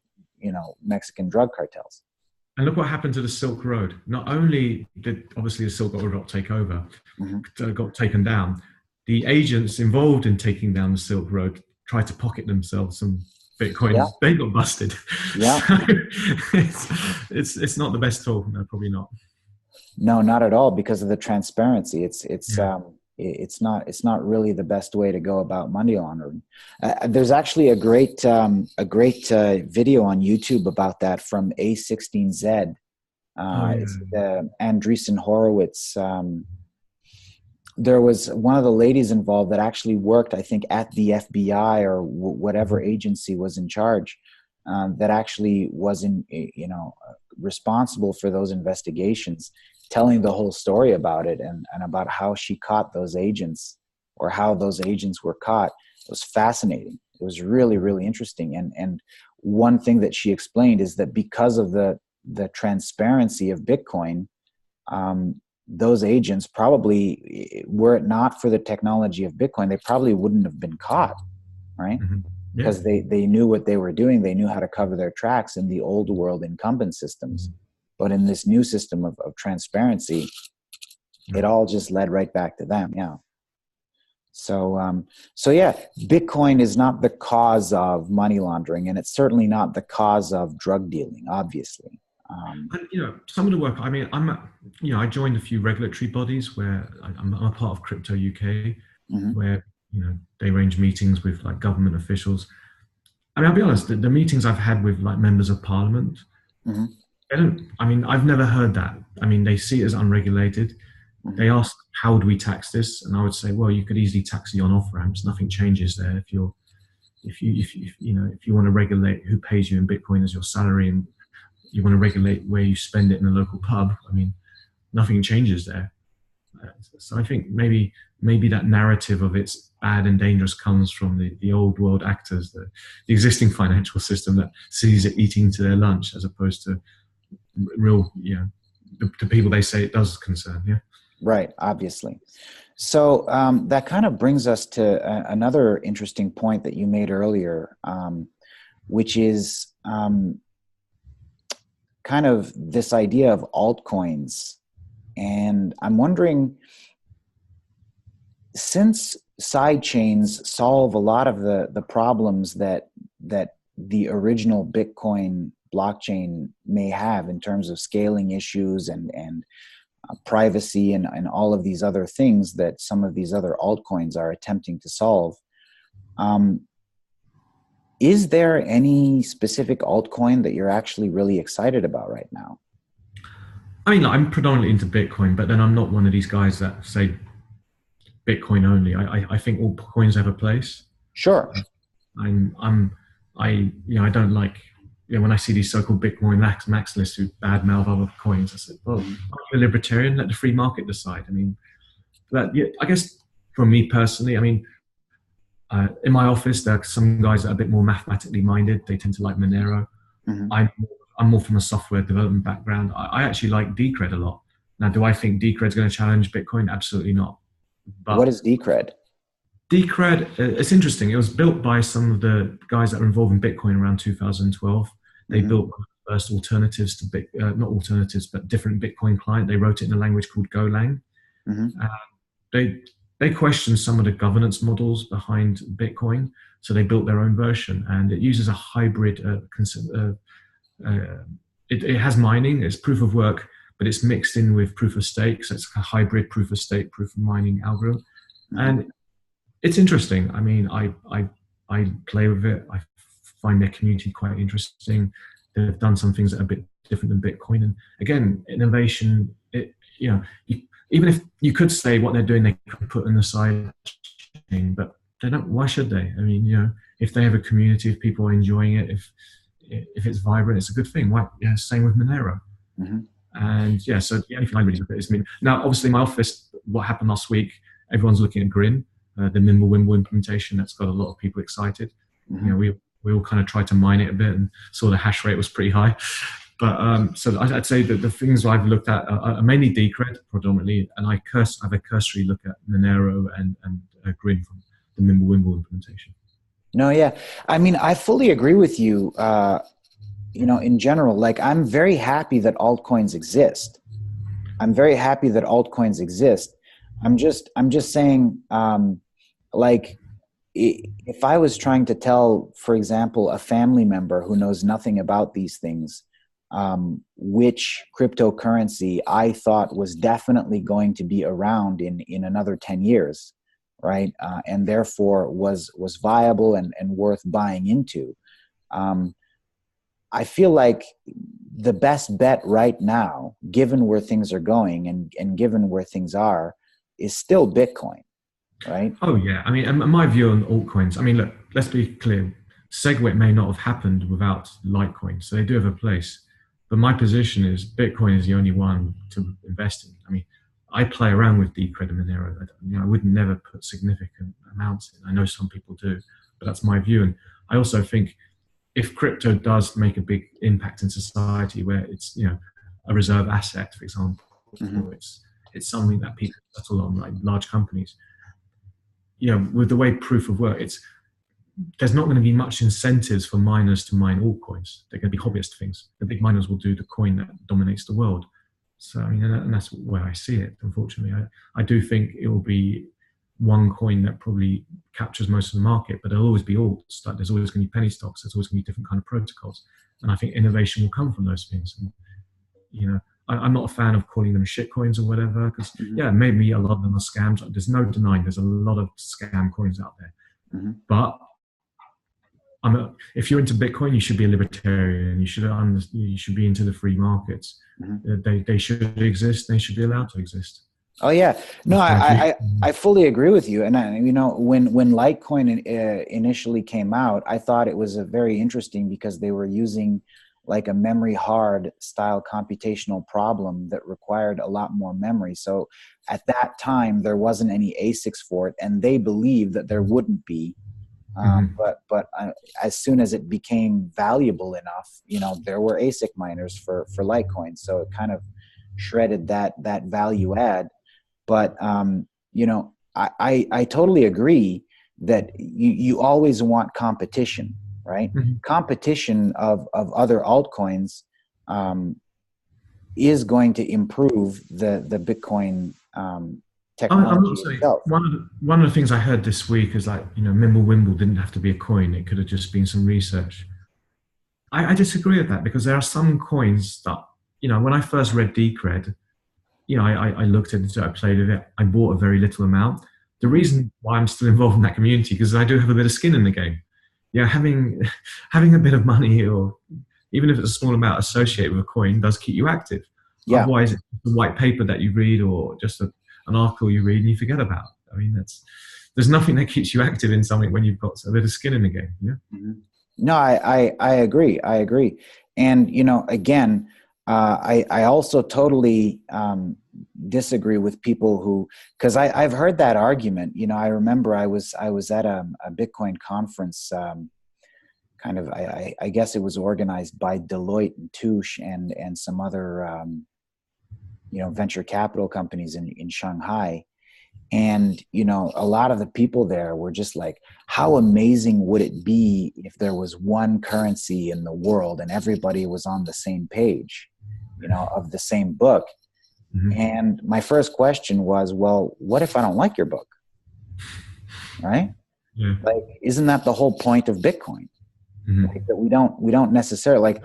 Mexican drug cartels. And look what happened to the Silk Road. Not only did obviously the Silk Road take over, got taken down, the agents involved in taking down the Silk Road tried to pocket themselves some Bitcoin. Yeah. They got busted. Yeah, so it's not the best tool. No, probably not. No, not at all, because of the transparency. It's not really the best way to go about money laundering. There's actually a great video on YouTube about that from A16Z. It's the Andreessen Horowitz. There was one of the ladies involved that actually worked, I think, at the FBI or whatever agency was in charge, that actually was responsible for those investigations, telling the whole story about it and about how she caught those agents, or how those agents were caught. It was fascinating. It was really, really interesting. And one thing that she explained is that because of the transparency of Bitcoin, those agents probably, were it not for the technology of Bitcoin, they probably wouldn't have been caught, right? Mm-hmm. Yeah. Because they knew what they were doing. They knew how to cover their tracks in the old world incumbent systems. Mm-hmm. But in this new system of transparency, it all just led right back to them. Yeah. So Bitcoin is not the cause of money laundering, and it's certainly not the cause of drug dealing, obviously. Some of the work, I mean, I joined a few regulatory bodies where I'm a part of Crypto UK, mm-hmm. where, they arrange meetings with like government officials. I mean, I'll be honest, the meetings I've had with like members of parliament, mm-hmm. I've never heard that. I mean, they see it as unregulated. Mm-hmm. They ask, how do we tax this? And I would say, well, you could easily tax the on-off ramps. Nothing changes there. If you want to regulate who pays you in Bitcoin as your salary, and you want to regulate where you spend it in a local pub, I mean, nothing changes there. So I think maybe that narrative of it's bad and dangerous comes from the old world actors, the existing financial system that sees it eating to their lunch, as opposed to real, the people they say it does concern. Yeah. Right. Obviously. So that kind of brings us to another interesting point that you made earlier, which is kind of this idea of altcoins. And I'm wondering, since sidechains solve a lot of the problems that the original Bitcoin blockchain may have in terms of scaling issues and privacy and all of these other things that some of these other altcoins are attempting to solve, is there any specific altcoin that you're actually really excited about right now? I mean, I'm predominantly into Bitcoin, but then I'm not one of these guys that say Bitcoin only. I think all coins have a place. Sure. I don't like, when I see these so-called Bitcoin maximalists who badmouth other coins, I said, well, I'm a libertarian, let the free market decide. I mean, I guess for me personally, I mean, in my office, there are some guys that are a bit more mathematically minded. They tend to like Monero. Mm-hmm. I'm more from a software development background. I actually like Decred a lot. Now, do I think Decred's going to challenge Bitcoin? Absolutely not. But what is Decred? Decred, it's interesting. It was built by some of the guys that were involved in Bitcoin around 2012. They built the first alternatives to not alternatives, but different Bitcoin client. They wrote it in a language called Golang. They questioned some of the governance models behind Bitcoin, so they built their own version, and it uses a hybrid. It has mining, it's proof of work, but it's mixed in with proof of stake, so it's a hybrid proof of stake, proof of mining algorithm, and it's interesting. I mean, I play with it. I find their community quite interesting. They've done some things that are a bit different than Bitcoin, and again, innovation. Even if you could say what they're doing, they could put in the side chain, but they don't. Why should they? I mean, if they have a community, if people are enjoying it, if it's vibrant, it's a good thing. Why? Yeah, same with Monero. And yeah, so the only thing I really look at is now. Obviously, my office. What happened last week? Everyone's looking at Grin, the Mimblewimble implementation. That's got a lot of people excited. We all kind of tried to mine it a bit and saw the hash rate was pretty high. But so I'd say that the things I've looked at are mainly Decred predominantly, and I have a cursory look at Monero and Grin from the Mimblewimble implementation. No, yeah. I mean, I fully agree with you, in general. Like, I'm very happy that altcoins exist. I'm very happy that altcoins exist. I'm just saying, like, if I was trying to tell, for example, a family member who knows nothing about these things, which cryptocurrency I thought was definitely going to be around in another 10 years, right? And therefore was viable and worth buying into. I feel like the best bet right now, given where things are going and given where things are, is still Bitcoin, right? Oh yeah, I mean, and my view on altcoins. I mean, look, let's be clear. SegWit may not have happened without Litecoin, so they do have a place. But my position is Bitcoin is the only one to invest in. I mean, I play around with Decred and Monero. I would never put significant amounts in. I know some people do, but that's my view. And I also think if crypto does make a big impact in society, where it's a reserve asset, for example, it's something that people settle on, like large companies. With the way proof of work, there's not going to be much incentives for miners to mine altcoins. They're going to be hobbyist things. The big miners will do the coin that dominates the world. So I mean, and that's where I see it. Unfortunately, I do think it will be one coin that probably captures most of the market, but there'll always be alts. Like there's always going to be penny stocks. There's always going to be different kind of protocols, and I think innovation will come from those things. And, I'm not a fan of calling them shit coins or whatever, because maybe a lot of them are scams. There's no denying there's a lot of scam coins out there. But if you're into Bitcoin, you should be a libertarian. You should be into the free markets. They should exist. They should be allowed to exist. Oh yeah, no, I fully agree with you. And when Litecoin initially came out, I thought it was very interesting because they were using like a memory hard style computational problem that required a lot more memory. So at that time, there wasn't any ASICs for it, and they believed that there wouldn't be. But as soon as it became valuable enough, there were ASIC miners for Litecoin. So it kind of shredded that value add. But I totally agree that you always want competition. right? Mhm. Competition of other altcoins is going to improve the Bitcoin I'm not technology saying itself. one of the things I heard this week is like, Mimblewimble didn't have to be a coin; it could have just been some research. I disagree with that because there are some coins that, when I first read Decred, I looked at it, I played with it, I bought a very little amount. The reason why I'm still involved in that community because I do have a bit of skin in the game. Having having a bit of money, or even if it's a small amount associated with a coin, does keep you active. Yeah. Otherwise, it's a white paper that you read or just an article you read and you forget about. I mean, there's nothing that keeps you active in something when you've got a bit of skin in the game. Yeah. Mm-hmm. No, I agree. I agree. And, again, I also totally disagree with people who, because I've heard that argument. I remember I was at a Bitcoin conference, I guess it was organized by Deloitte and Touche and some other, venture capital companies in Shanghai. And, a lot of the people there were just like, how amazing would it be if there was one currency in the world and everybody was on the same page, of the same book. Mm-hmm. And my first question was, well, what if I don't like your book? Right? Yeah. Like, isn't that the whole point of Bitcoin? Mm-hmm. Like, that we don't necessarily like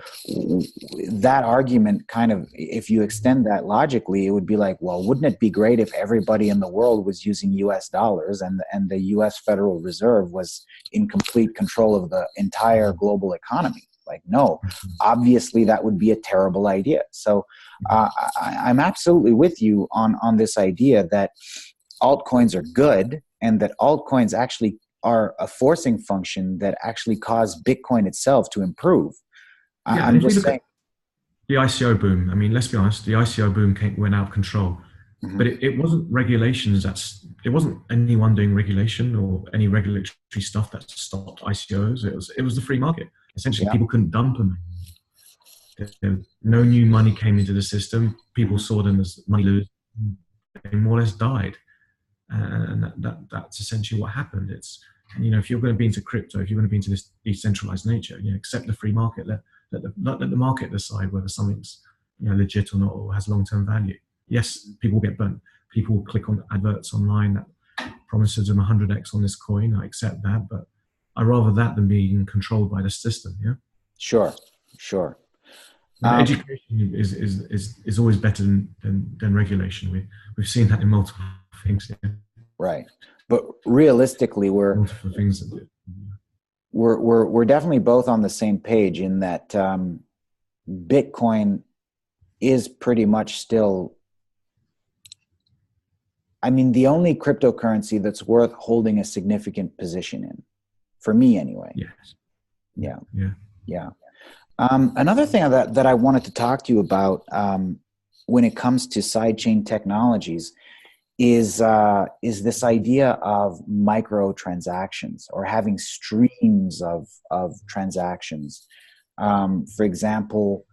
that argument. Kind of, if you extend that logically, it would be like, well, wouldn't it be great if everybody in the world was using US dollars and the US Federal Reserve was in complete control of the entire global economy? Like, no, obviously that would be a terrible idea. So I'm absolutely with you on this idea that altcoins are good and that altcoins actually are a forcing function that actually caused Bitcoin itself to improve. Yeah, I'm just saying. The ICO boom, I mean, let's be honest, the ICO boom went out of control. Mm-hmm. But it wasn't regulations it wasn't anyone doing regulation or any regulatory stuff that stopped ICOs. It was the free market. Essentially, people couldn't dump them. No new money came into the system. People saw them as money losers. They more or less died. And that's essentially what happened. If you're going to be into crypto, if you're going to be into this decentralized nature, accept the free market. Let the market decide whether something's legit or not, or has long-term value. Yes, people will get burnt. People will click on adverts online that promises them 100x on this coin. I accept that, but I rather that than being controlled by the system. Yeah. Sure. Education is always better than regulation. We've seen that in multiple things. Yeah. Right, but realistically, we're definitely both on the same page in that Bitcoin is pretty much still, the only cryptocurrency that's worth holding a significant position in, for me anyway. Yes. Yeah. Another thing that I wanted to talk to you about when it comes to sidechain technologies is this idea of microtransactions or having streams of transactions. For example,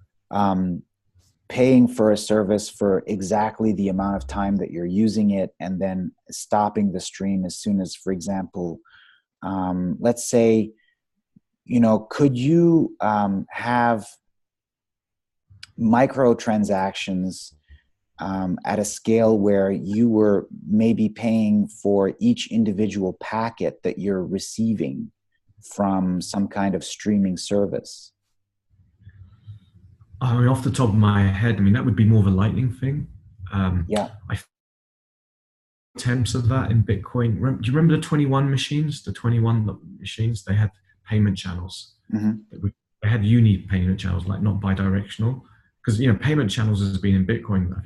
paying for a service for exactly the amount of time that you're using it and then stopping the stream as soon as, for example, let's say, could you have microtransactions at a scale where you were maybe paying for each individual packet that you're receiving from some kind of streaming service? Off the top of my head, that would be more of a Lightning thing. I attempts of that in Bitcoin. Do you remember the 21 machines? The 21 machines, they had payment channels. Mm-hmm. They had unique payment channels, like not bi-directional. Because payment channels has been in Bitcoin. I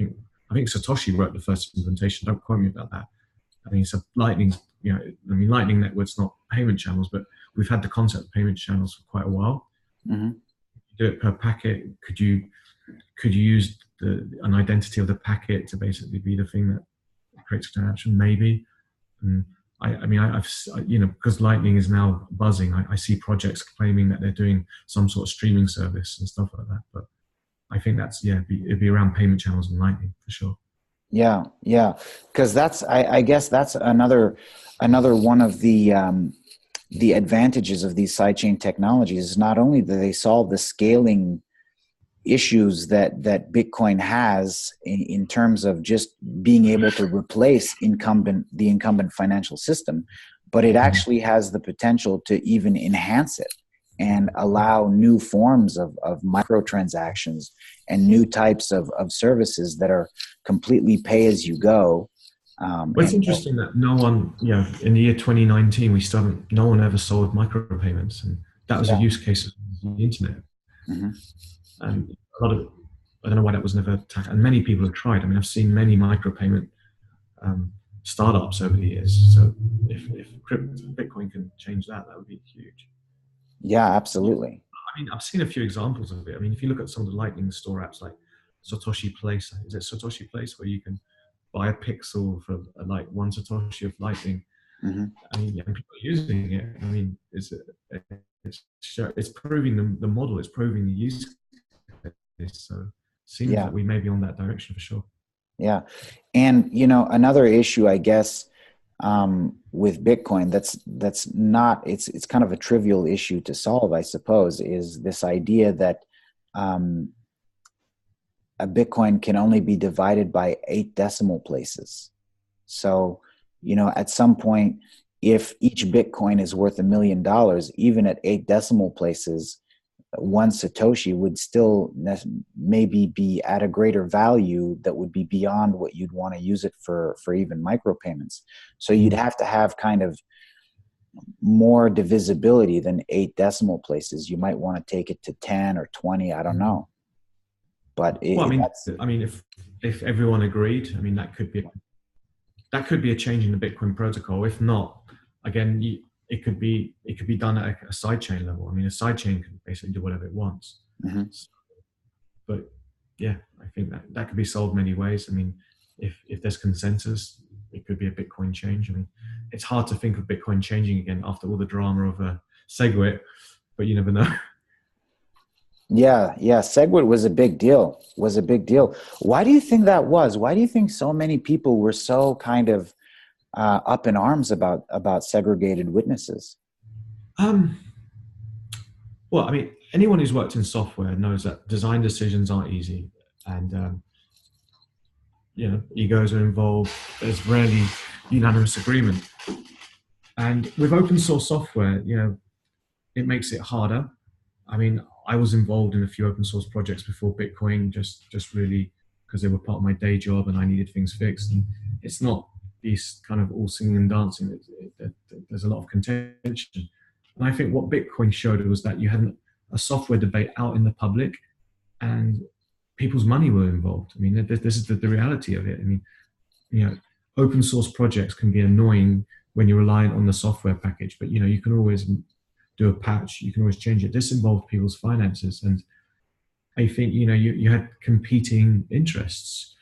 think Satoshi wrote the first implementation. Don't quote me about that. So Lightning's, Lightning Network's not payment channels, but we've had the concept of payment channels for quite a while. Mm-hmm. Do it per packet. Could you use an identity of the packet to basically be the thing that creates a transaction? Maybe. And because Lightning is now buzzing, I see projects claiming that they're doing some sort of streaming service and stuff like that. But I think that's it'd be around payment channels and Lightning for sure. Yeah, because that's I guess that's another one of the the advantages of these sidechain technologies is not only that they solve the scaling issues that Bitcoin has in terms of just being able to replace the incumbent financial system, but it actually has the potential to even enhance it and allow new forms of microtransactions and new types of services that are completely pay as you go. Well, it's interesting that no one, in the year 2019, no one ever sold micropayments, and that was a use case of the internet. Mm-hmm. And a lot of, I don't know why that was never tackled. And many people have tried. I mean, I've seen many micropayment startups over the years. So if Bitcoin can change that, that would be huge. Yeah, absolutely. I mean, I've seen a few examples of it. I mean, if you look at some of the Lightning Store apps like Satoshi Place, is it Satoshi Place, where you can buy a pixel for like 1 Satoshi of Lightning? Mm-hmm. I mean, people are using it. I mean, it's proving the model, it's proving the use case. So it seems that we may be on that direction for sure. Yeah. And, another issue, I guess, with Bitcoin, that's not, it's kind of a trivial issue to solve, I suppose, is this idea that a Bitcoin can only be divided by 8 decimal places. So, at some point, if each Bitcoin is worth $1 million, even at 8 decimal places, 1 Satoshi would still maybe be at a greater value that would be beyond what you'd want to use it for even micropayments. So you'd have to have kind of more divisibility than 8 decimal places. You might want to take it to 10 or 20. I don't know. But if everyone agreed, I mean, that could be a change in the Bitcoin protocol. If not, again, it could be done at a sidechain level. I mean, a sidechain can basically do whatever it wants. Mm-hmm. But yeah, I think that could be solved many ways. I mean, if there's consensus, it could be a Bitcoin change. I mean, it's hard to think of Bitcoin changing again after all the drama of SegWit, but you never know. Yeah. SegWit was a big deal. Why do you think that was? Why do you think so many people were so kind of up in arms about segregated witnesses? Well, I mean, anyone who's worked in software knows that design decisions aren't easy, and egos are involved. There's rarely unanimous agreement, and with open source software, it makes it harder. I mean, I was involved in a few open source projects before Bitcoin, just really because they were part of my day job and I needed things fixed. And it's not these kind of all singing and dancing. There's a lot of contention. And I think what Bitcoin showed was that you had a software debate out in the public and people's money were involved. I mean, this is the reality of it. I mean, open source projects can be annoying when you're reliant on the software package, but you can always do a patch, you can always change it. This involved people's finances. And I think, you had competing interests.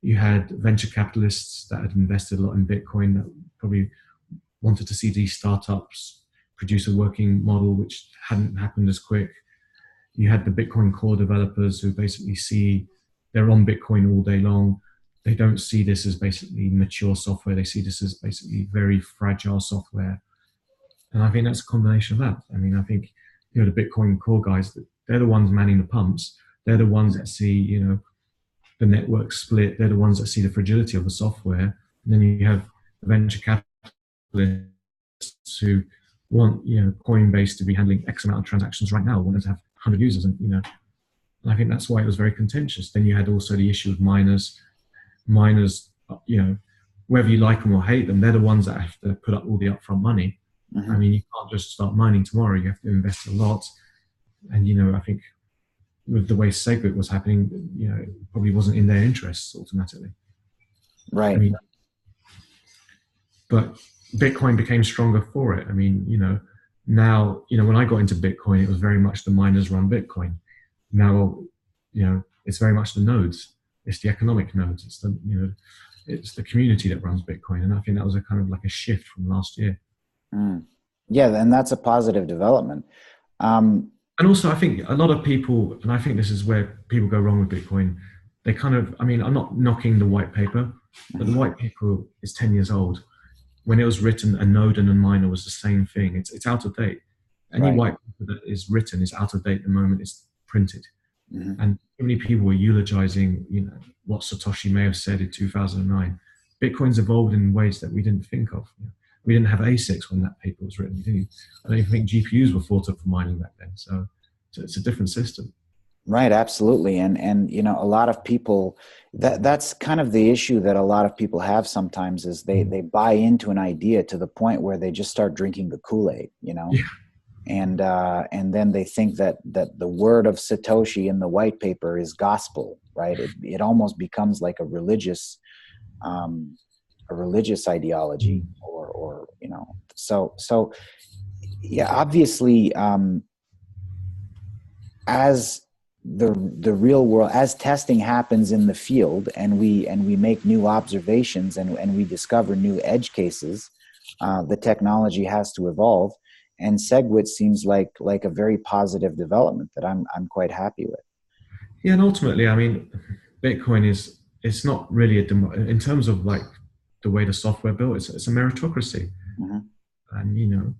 You had venture capitalists that had invested a lot in Bitcoin that probably wanted to see these startups produce a working model, which hadn't happened as quick. You had the Bitcoin core developers who basically they're on Bitcoin all day long. They don't see this as basically mature software. They see this as basically very fragile software. And I think that's a combination of that. I mean, I think, the Bitcoin core guys, they're the ones manning the pumps. They're the ones that see, the network split. They're the ones that see the fragility of the software. And then you have the venture capitalists who want, Coinbase to be handling X amount of transactions right now, want them to have 100 users. And I think that's why it was very contentious. Then you had also the issue of miners. Miners, whether you like them or hate them, they're the ones that have to put up all the upfront money. Mm-hmm. I mean, you can't just start mining tomorrow. You have to invest a lot. And, I think with the way SegWit was happening, it probably wasn't in their interests automatically. Right. I mean, but Bitcoin became stronger for it. I mean, now, when I got into Bitcoin, it was very much the miners run Bitcoin. Now, it's very much the nodes. It's the economic nodes. It's the, it's the community that runs Bitcoin. And I think that was a kind of like a shift from last year. Yeah, and that's a positive development. And also, I think a lot of people, and I think this is where people go wrong with Bitcoin, they kind of, I mean, I'm not knocking the white paper, but the white paper is 10 years old. when it was written, a node and a miner was the same thing. It's out of date. Any Right. white paper that is written is out of date the moment it's printed. Mm-hmm. And so many people were eulogizing, what Satoshi may have said in 2009. Bitcoin's evolved in ways that we didn't think of. We didn't have ASICs when that paper was written. I don't even think GPUs were thought of for mining back then. So it's a different system. Right, absolutely. And a lot of people, that's kind of the issue that a lot of people have sometimes, is they buy into an idea to the point where they just start drinking the Kool-Aid, Yeah. And then they think that the word of Satoshi in the white paper is gospel, right? It almost becomes like a religious ideology, or so yeah, obviously, as the real world, as testing happens in the field, and we make new observations, and we discover new edge cases, the technology has to evolve, and SegWit seems like a very positive development that I'm quite happy with. Yeah, and ultimately, I mean, Bitcoin it's not really in terms of like the way the software built. It's a meritocracy, Mm-hmm. and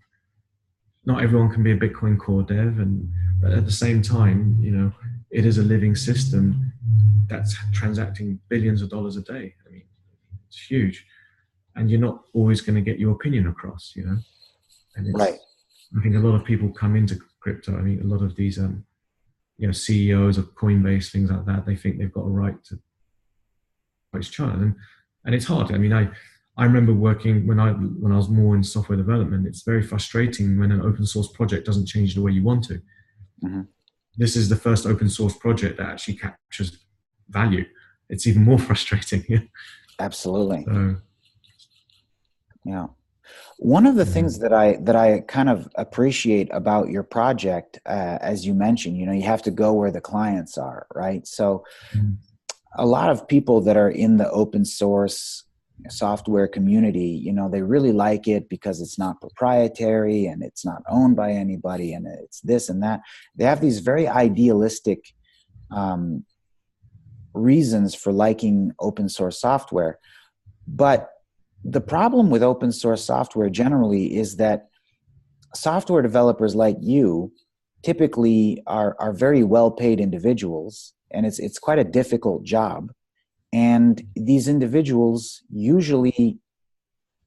not everyone can be a Bitcoin core dev, but at the same time, it is a living system that's transacting billions of dollars a day. I mean, it's huge, and you're not always going to get your opinion across, And Right. I think a lot of people come into crypto. I mean, a lot of these, CEOs of Coinbase, things like that, they think they've got a right to voice China, and it's hard. I mean, I remember working when I was more in software development. It's very frustrating when an open source project doesn't change the way you want to. Mm-hmm. This is the first open source project that actually captures value. It's even more frustrating. Absolutely. So, Yeah. One of the things that I kind of appreciate about your project, as you mentioned, you have to go where the clients are, right? So a lot of people that are in the open source software community, they really like it because it's not proprietary and it's not owned by anybody, and it's this and that. They have these very idealistic reasons for liking open source software. But the problem with open source software generally is that software developers like you typically are very well paid individuals, and it's quite a difficult job. And these individuals usually,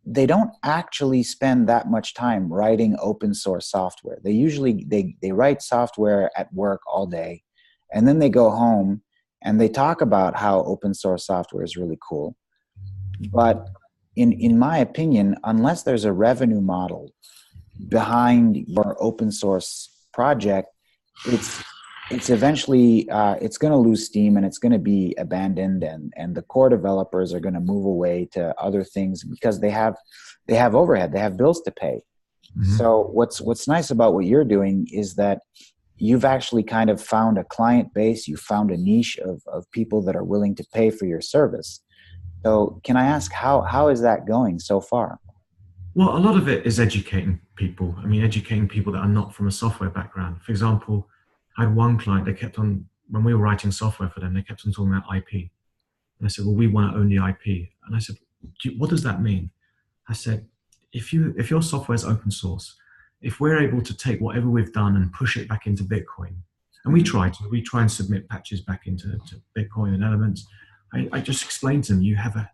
they don't actually spend that much time writing open source software. They usually they write software at work all day, and then they go home and they talk about how open source software is really cool. But in my opinion, unless there's a revenue model behind your open source project, it's eventually it's going to lose steam, and it's going to be abandoned, and the core developers are going to move away to other things because they have overhead, they have bills to pay. mm-hmm. So what's nice about what you're doing is that you've actually kind of found a client base, you found a niche of people that are willing to pay for your service. So can I ask, how is that going so far? Well, a lot of it is educating people. I mean, educating people that are not from a software background. For example, I had one client, they kept on, when we were writing software for them, they kept on talking about IP. And I said, well, we want to own the IP. And I said, what does that mean? I said, if your software is open source, if we're able to take whatever we've done and push it back into Bitcoin, and we try and submit patches back into Bitcoin and Elements, I just explained to them, you have a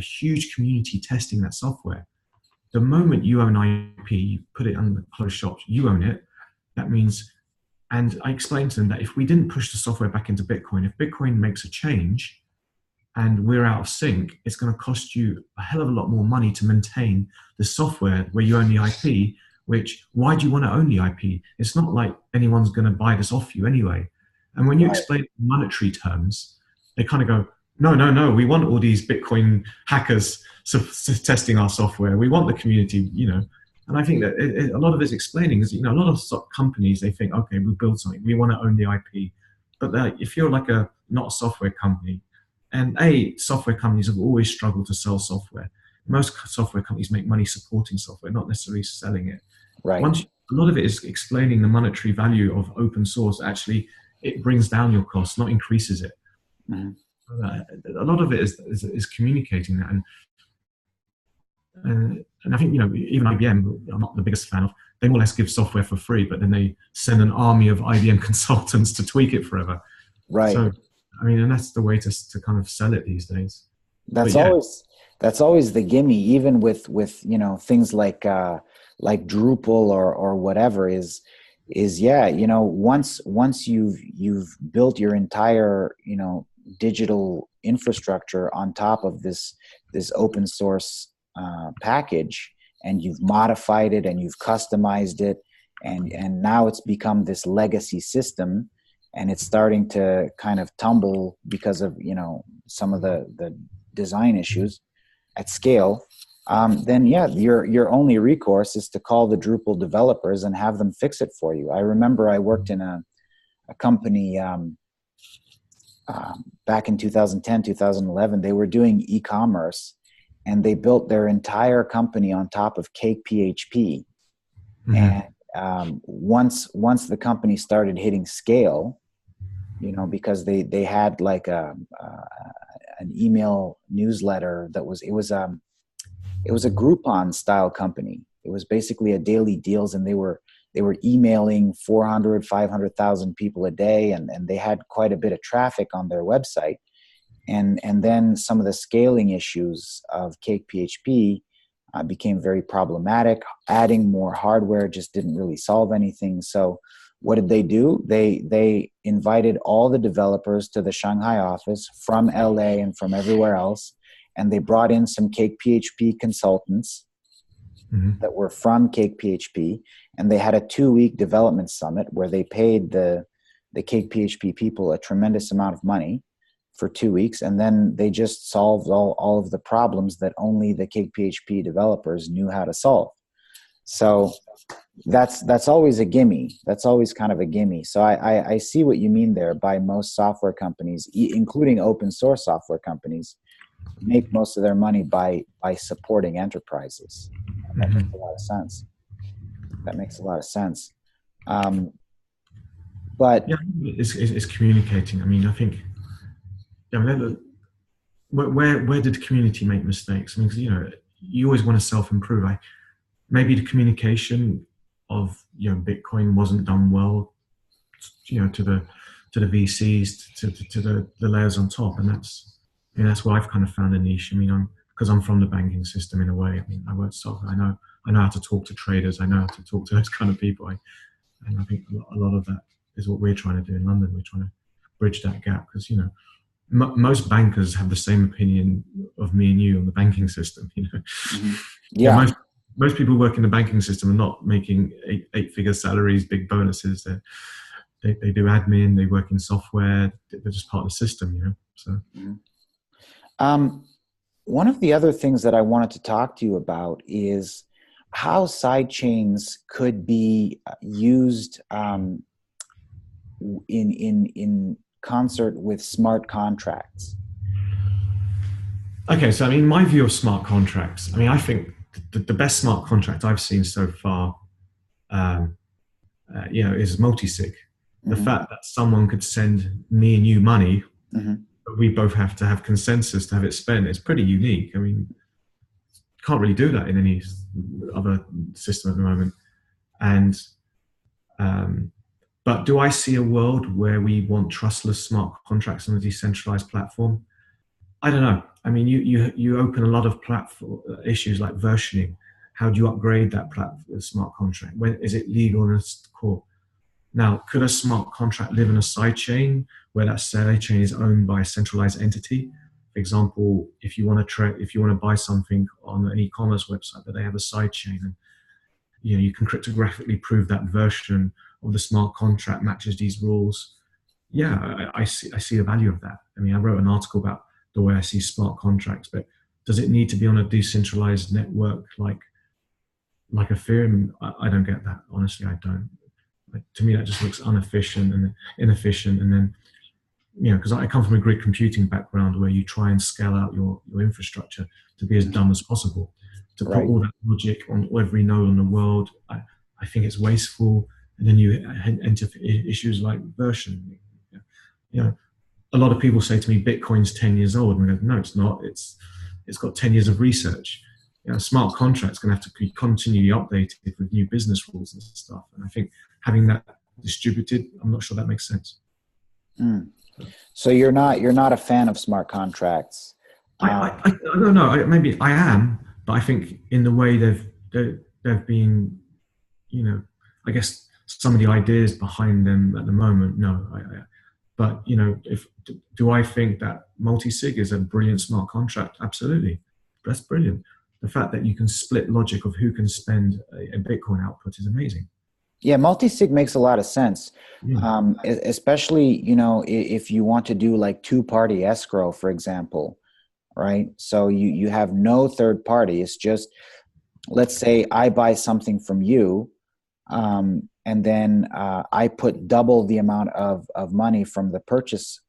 huge community testing that software. The moment you own IP, you put it on the closed shops, you own it. That means, and I explained to them that if we didn't push the software back into Bitcoin, if Bitcoin makes a change and we're out of sync, it's going to cost you a hell of a lot more money to maintain the software where you own the IP, which, why do you want to own the IP? It's not like anyone's going to buy this off you anyway. And when you explain monetary terms, they kind of go, no, we want all these Bitcoin hackers testing our software. We want the community, And I think that a lot of it's explaining is, a lot of companies, they think, okay, we build something, we want to own the IP. But if you're like not a software company, and software companies have always struggled to sell software. Most software companies make money supporting software, not necessarily selling it. Right. A lot of it is explaining the monetary value of open source. Actually, it brings down your costs, not increases it. Mm-hmm. A lot of it is communicating that. And And I think, even IBM, I'm not the biggest fan of, they more or less give software for free, but then they send an army of IBM consultants to tweak it forever. Right. So, I mean, and that's the way to kind of sell it these days. But That's yeah. always the gimme, even with things like Drupal or whatever is yeah, once you've built your entire digital infrastructure on top of this open source package, and you've modified it and you've customized it, and now it's become this legacy system, and it's starting to kind of tumble because of some of the design issues at scale. Then yeah, your only recourse is to call the Drupal developers and have them fix it for you. I remember I worked in a company back in 2010, 2011. They were doing e-commerce, and they built their entire company on top of Cake PHP. Mm-hmm. And once the company started hitting scale, because they had like an email newsletter that was it was a Groupon style company. It was basically a daily deals, and they were emailing 400, 500,000 people a day, and they had quite a bit of traffic on their website. And then some of the scaling issues of Cake PHP became very problematic. Adding more hardware just didn't really solve anything. So what did they do? They invited all the developers to the Shanghai office from LA and from everywhere else, and they brought in some Cake PHP consultants that were from Cake PHP, and they had a 2-week development summit where they paid the Cake PHP people a tremendous amount of money for 2 weeks, and then they just solved all of the problems that only the Cake PHP developers knew how to solve. So that's always a gimme. That's always kind of a gimme. So I see what you mean there. By most software companies, including open source software companies, make most of their money by supporting enterprises. That makes a lot of sense. But yeah, it's communicating. I mean, I think where did the community make mistakes? I mean, 'cause, you always want to self-improve. Maybe the communication of Bitcoin wasn't done well, to the VCs, to the layers on top, and that's where I've kind of found a niche. I mean, because I'm from the banking system in a way. I mean, I work software. I know how to talk to traders. I know how to talk to those kind of people. And I think a lot of that is what we're trying to do in London. We're trying to bridge that gap, because most bankers have the same opinion of me and you on the banking system. Yeah. Most people who work in the banking system are not making eight-figure salaries, big bonuses. They do admin. They work in software. They're just part of the system. So. One of the other things that I wanted to talk to you about is how sidechains could be used in concert with smart contracts. Okay, so I mean, my view of smart contracts. I mean, I think the best smart contract I've seen so far, is multi-sig. The fact that someone could send me and you money. But we both have to have consensus to have it spent. It's pretty unique. I mean, can't really do that in any other system at the moment. And but do I see a world where we want trustless smart contracts on a decentralized platform? I don't know. I mean, you open a lot of platform issues like versioning. How do you upgrade that smart contract? When is it legal in a court? Now, could a smart contract live in a sidechain where that sidechain is owned by a centralized entity? For example, if you want to buy something on an e-commerce website, but they have a sidechain, and you can cryptographically prove that version of the smart contract matches these rules. Yeah, I see the value of that. I mean, I wrote an article about the way I see smart contracts, but does it need to be on a decentralized network like Ethereum? I don't get that. Honestly, I don't. To me, that just looks inefficient, and then because I come from a grid computing background where you try and scale out your infrastructure to be as dumb as possible. To put all that logic on every node in the world, I think it's wasteful. And then you enter issues like version. A lot of people say to me, Bitcoin's 10 years old. And I go, no, it's not. It's got 10 years of research. smart contracts going to have to be continually updated with new business rules and stuff. And I think having that distributed, I'm not sure that makes sense. Mm. So you're not a fan of smart contracts. I don't know. Maybe I am, but I think in the way they've been, I guess some of the ideas behind them at the moment, no. But if do I think that multi-sig is a brilliant smart contract? Absolutely, that's brilliant. The fact that you can split logic of who can spend a Bitcoin output is amazing. Yeah, multi-sig makes a lot of sense. Yeah. Especially, if you want to do like two-party escrow, for example, right? So you have no third party. It's just, let's say I buy something from you, and then I put double the amount of money from the purchase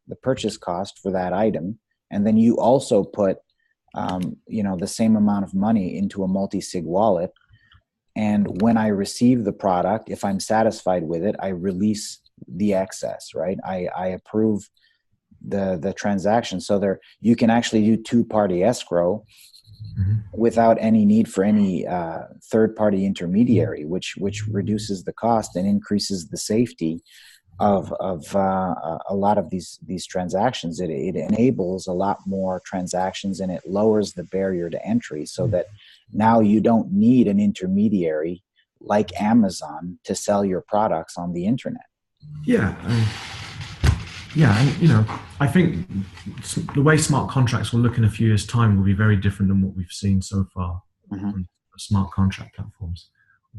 cost for that item, and then you also put the same amount of money into a multi-sig wallet. And when I receive the product, if I'm satisfied with it, I release the excess, right? I approve the transaction. So you can actually do two-party escrow without any need for any third-party intermediary, which reduces the cost and increases the safety of a lot of these transactions. It enables a lot more transactions, and it lowers the barrier to entry, so that now you don't need an intermediary like Amazon to sell your products on the internet. Yeah. And I think the way smart contracts will look in a few years' time will be very different than what we've seen so far on smart contract platforms.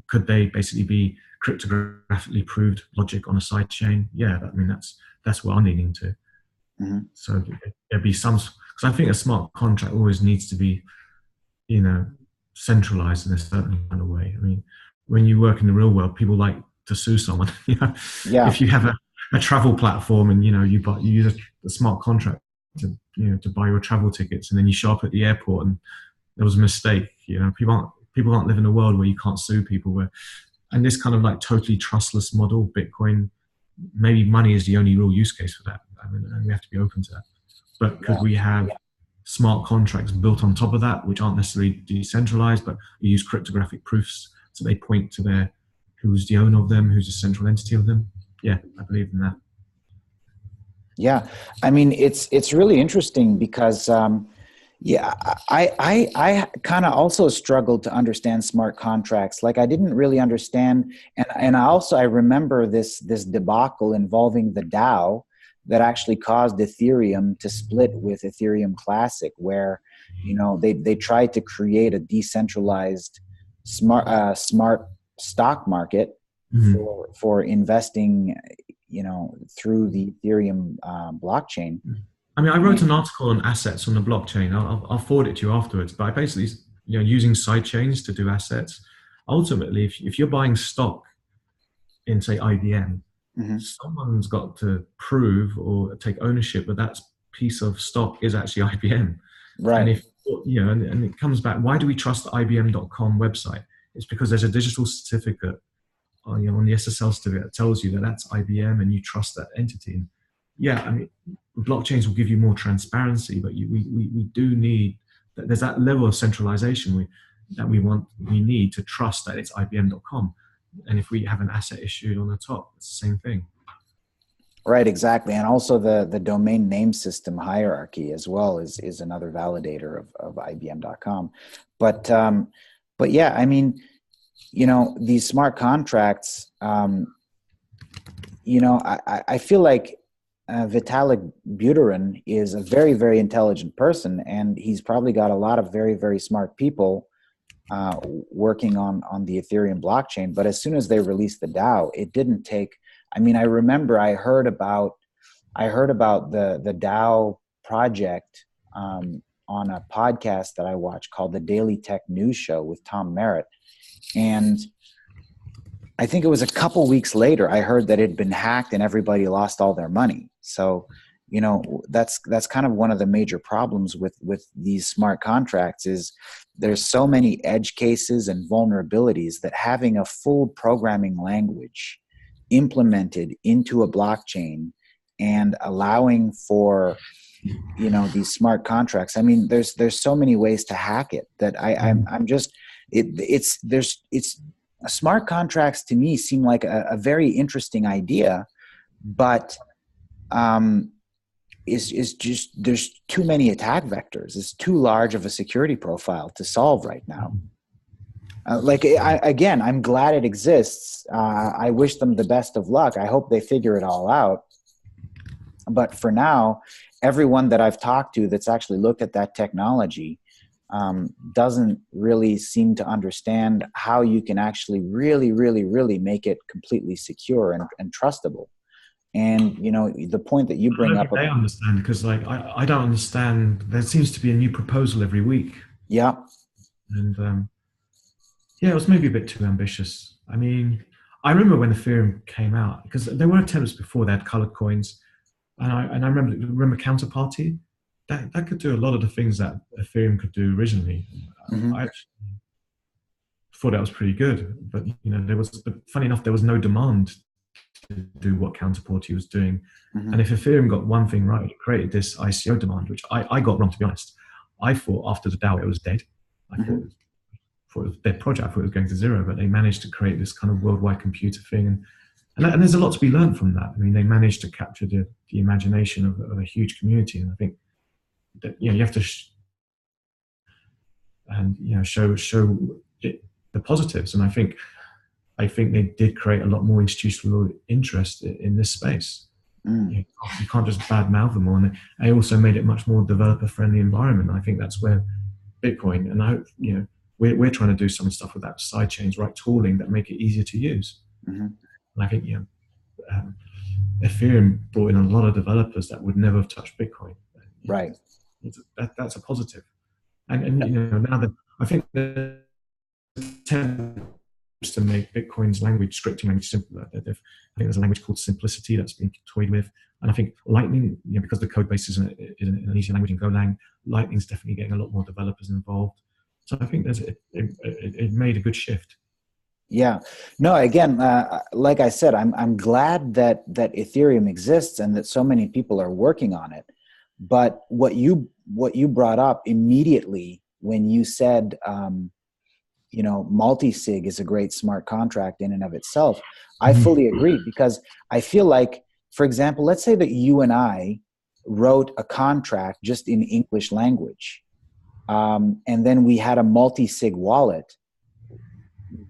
Could they basically be cryptographically proved logic on a sidechain? Yeah, I mean that's what I'm leaning to. So there'd be some, because I think a smart contract always needs to be, centralized in a certain kind of way. I mean, when you work in the real world, people like to sue someone. Yeah. If you have a travel platform and you use a smart contract to buy your travel tickets, and then you show up at the airport and there was a mistake. People can't live in a world where you can't sue people. And this kind of like totally trustless model, Bitcoin, maybe money is the only real use case for that. I mean, and we have to be open to that. But could we have smart contracts built on top of that, which aren't necessarily decentralized, but we use cryptographic proofs so they point to who's the owner of them, who's the central entity of them? Yeah, I believe in that. Yeah, I mean, it's really interesting because I kind of also struggled to understand smart contracts. Like, I didn't really understand, and I remember this debacle involving the DAO that actually caused Ethereum to split with Ethereum Classic, where they tried to create a decentralized smart stock market for investing through the Ethereum blockchain. I mean, I wrote an article on assets on the blockchain. I'll forward it to you afterwards. But I basically, using sidechains to do assets. Ultimately, if you're buying stock in, say, IBM, someone's got to prove or take ownership that piece of stock is actually IBM. Right. And if and it comes back, why do we trust the IBM.com website? It's because there's a digital certificate on the SSL certificate that tells you that that's IBM, and you trust that entity. And yeah, I mean, blockchains will give you more transparency, but we do need that. There's that level of centralization we need to trust that it's IBM.com. And if we have an asset issued on the top, it's the same thing. Right, exactly. And also the domain name system hierarchy as well is another validator of IBM.com. But yeah, I mean, these smart contracts, I feel like Vitalik Buterin is a very, very intelligent person, and he's probably got a lot of very, very smart people working on the Ethereum blockchain. But as soon as they released the DAO, it didn't take. I mean, I remember I heard about the DAO project on a podcast that I watched called the Daily Tech News Show with Tom Merritt. And I think it was a couple weeks later, I heard that it had been hacked and everybody lost all their money. So, that's kind of one of the major problems with these smart contracts is there's so many edge cases and vulnerabilities that having a full programming language implemented into a blockchain and allowing for these smart contracts. I mean, there's so many ways to hack it that I'm just it's smart contracts to me seem like a very interesting idea, but is just there's too many attack vectors. It's too large of a security profile to solve right now. I'm glad it exists. I wish them the best of luck. I hope they figure it all out. But for now, everyone that I've talked to that's actually looked at that technology doesn't really seem to understand how you can actually really, really, really make it completely secure and trustable. And, the point that you bring up. They understand, because I don't understand. There seems to be a new proposal every week. Yeah. And it was maybe a bit too ambitious. I mean, I remember when Ethereum came out, because there were attempts before. They had colored coins. And I remember Counterparty. That could do a lot of the things that Ethereum could do originally. Mm-hmm. I actually thought that was pretty good. But funny enough, there was no demand to do what Counterparty was doing. Mm-hmm. And if Ethereum got one thing right, it created this ICO demand, which I got wrong, to be honest. I thought after the DAO it was dead. I thought it was a dead project. I thought it was going to zero, but they managed to create this kind of worldwide computer thing. And there's a lot to be learned from that. I mean, they managed to capture the imagination of a huge community. And I think that, you have to show the positives. And I think they did create a lot more institutional interest in this space. You can't just badmouth them all. And they also made it much more developer-friendly environment. I think that's where Bitcoin, and I hope, we're trying to do some stuff with that sidechains, right? Tooling that make it easier to use. Mm-hmm. And I think, Ethereum brought in a lot of developers that would never have touched Bitcoin. Right. That's a positive. And now that I think the attempts to make Bitcoin's scripting language simpler. I think there's a language called Simplicity that's been toyed with. And I think Lightning, because the code base is an easier language in Golang, Lightning's definitely getting a lot more developers involved. So I think it made a good shift. Yeah. No, again, like I said, I'm glad that Ethereum exists and that so many people are working on it. But what you brought up immediately when you said, multi-sig is a great smart contract in and of itself, I fully agree, because I feel like, for example, let's say that you and I wrote a contract just in English language, and then we had a multi-sig wallet.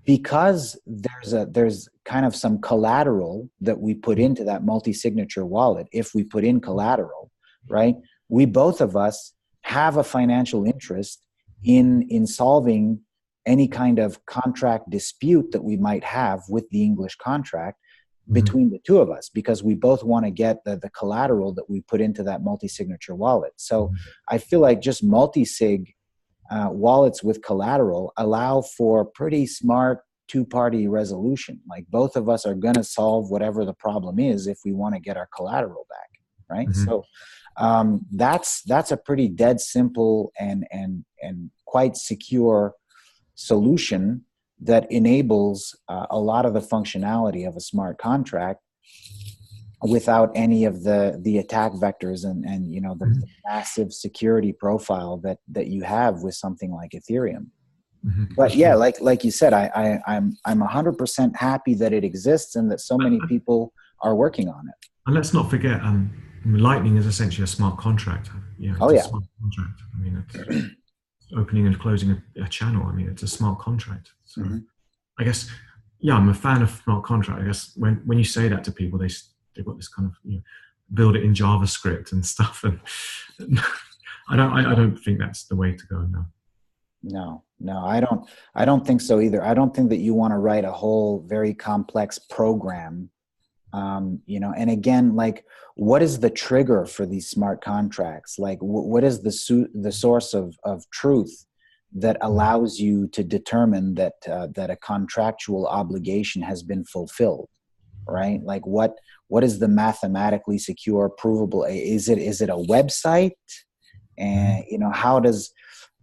Because there's kind of some collateral that we put into that multi-signature wallet. If we put in collateral, right, we both of us have a financial interest in solving any kind of contract dispute that we might have with the English contract between the two of us, because we both want to get the collateral that we put into that multi-signature wallet. So I feel like just multi-sig wallets with collateral allow for pretty smart two-party resolution. Like, both of us are going to solve whatever the problem is if we want to get our collateral back, right? So that's a pretty dead simple and quite secure solution that enables a lot of the functionality of a smart contract without any of the attack vectors and the massive security profile that you have with something like Ethereum. But yeah, like you said, I'm 100% happy that it exists and that so many people are working on it. And let's not forget, Lightning is essentially a smart contract. It's a smart contract. I mean, it's opening and closing a channel. I mean, it's a smart contract. So I guess, I'm a fan of smart contract. I guess when you say that to people, they've got this kind of build it in JavaScript and stuff, and I don't think that's the way to go now. No, I don't think so either. I don't think that you want to write a whole very complex program, and again, like, what is the trigger for these smart contracts? Like, what is the source of truth that allows you to determine that a contractual obligation has been fulfilled, right? Like, what is the mathematically secure, provable? Is it a website? And how does,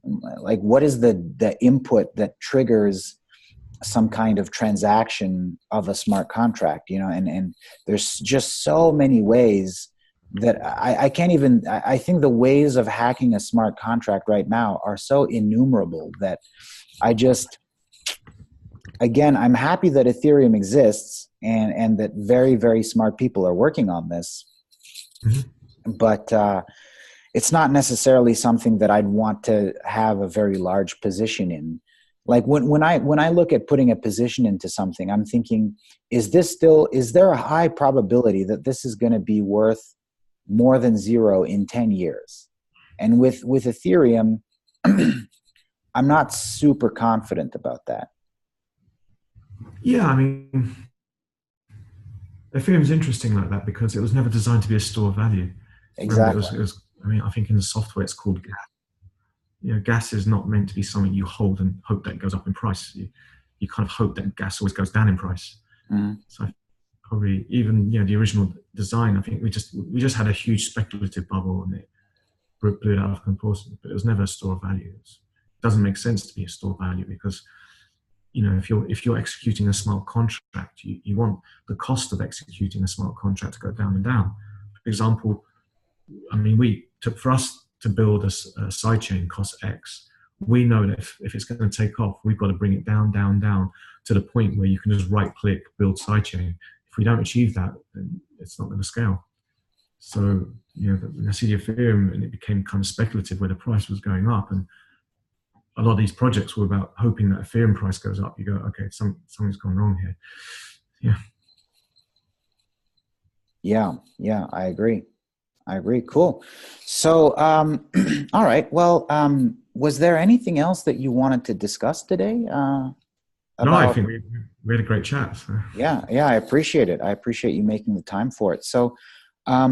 like, what is the input that triggers some kind of transaction of a smart contract? And there's just so many ways that I can't even, I think the ways of hacking a smart contract right now are so innumerable that I just, again, I'm happy that Ethereum exists and that very, very smart people are working on this. But it's not necessarily something that I'd want to have a very large position in. Like when I look at putting a position into something, I'm thinking, is there a high probability that this is going to be worth more than zero in 10 years? And with Ethereum, I'm not super confident about that. Yeah, I mean, Ethereum's interesting like that because it was never designed to be a store of value. Exactly. Remember, it was, I mean, I think in the software it's called gas. You know, gas is not meant to be something you hold and hope that it goes up in price. You kind of hope that gas always goes down in price. So probably even, you know, the original design, I think we just had a huge speculative bubble and it blew it out of proportion, but it was never a store of value. It doesn't make sense to be a store of value because, you know, if you're executing a smart contract, you want the cost of executing a smart contract to go down and down. For example, I mean, for us to build a sidechain costs X. We know that if it's going to take off, we've got to bring it down, down, down to the point where you can just right click, build sidechain. If we don't achieve that, then it's not going to scale. So, you know, when I see the Ethereum and it became kind of speculative where the price was going up, and a lot of these projects were about hoping that Ethereum price goes up. You go, okay, something's gone wrong here. Yeah, I agree. Cool. So, all right. Well, was there anything else that you wanted to discuss today? No, I think we had a great chat. So. Yeah, I appreciate it. I appreciate you making the time for it. So, I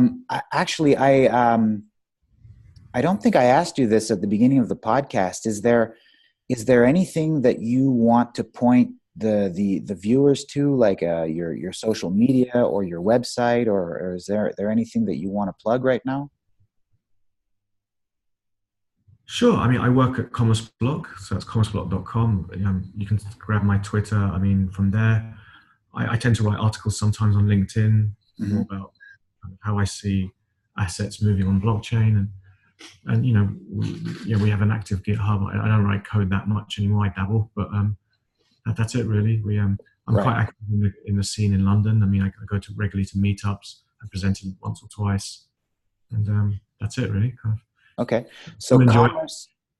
don't think I asked you this at the beginning of the podcast. Is there anything that you want to point the viewers to, like your social media or your website, or is there anything that you want to plug right now? Sure. I mean, I work at CommerceBlock, so it's commerceblock.com. You can grab my Twitter. I mean, from there, I tend to write articles sometimes on LinkedIn, more about how I see assets moving on blockchain, and you know, we have an active GitHub. I don't write code that much anymore. I dabble, but that's it really. I'm quite active in the scene in London. I mean, I go regularly to meetups. I presented once or twice, and that's it really. Kind of. Okay, so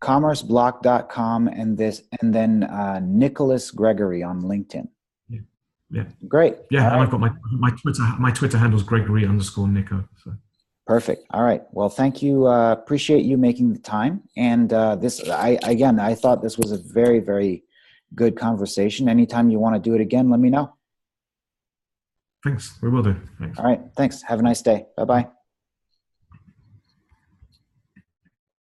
commerceblock.com and then Nicholas Gregory on LinkedIn. Yeah. Great. Yeah, and I've got my Twitter handle's Gregory_Nico. So. Perfect. All right. Well, thank you. Appreciate you making the time. And I thought this was a very, very good conversation. Anytime you want to do it again, let me know. Thanks. We will do. Thanks. All right. Thanks. Have a nice day. Bye-bye.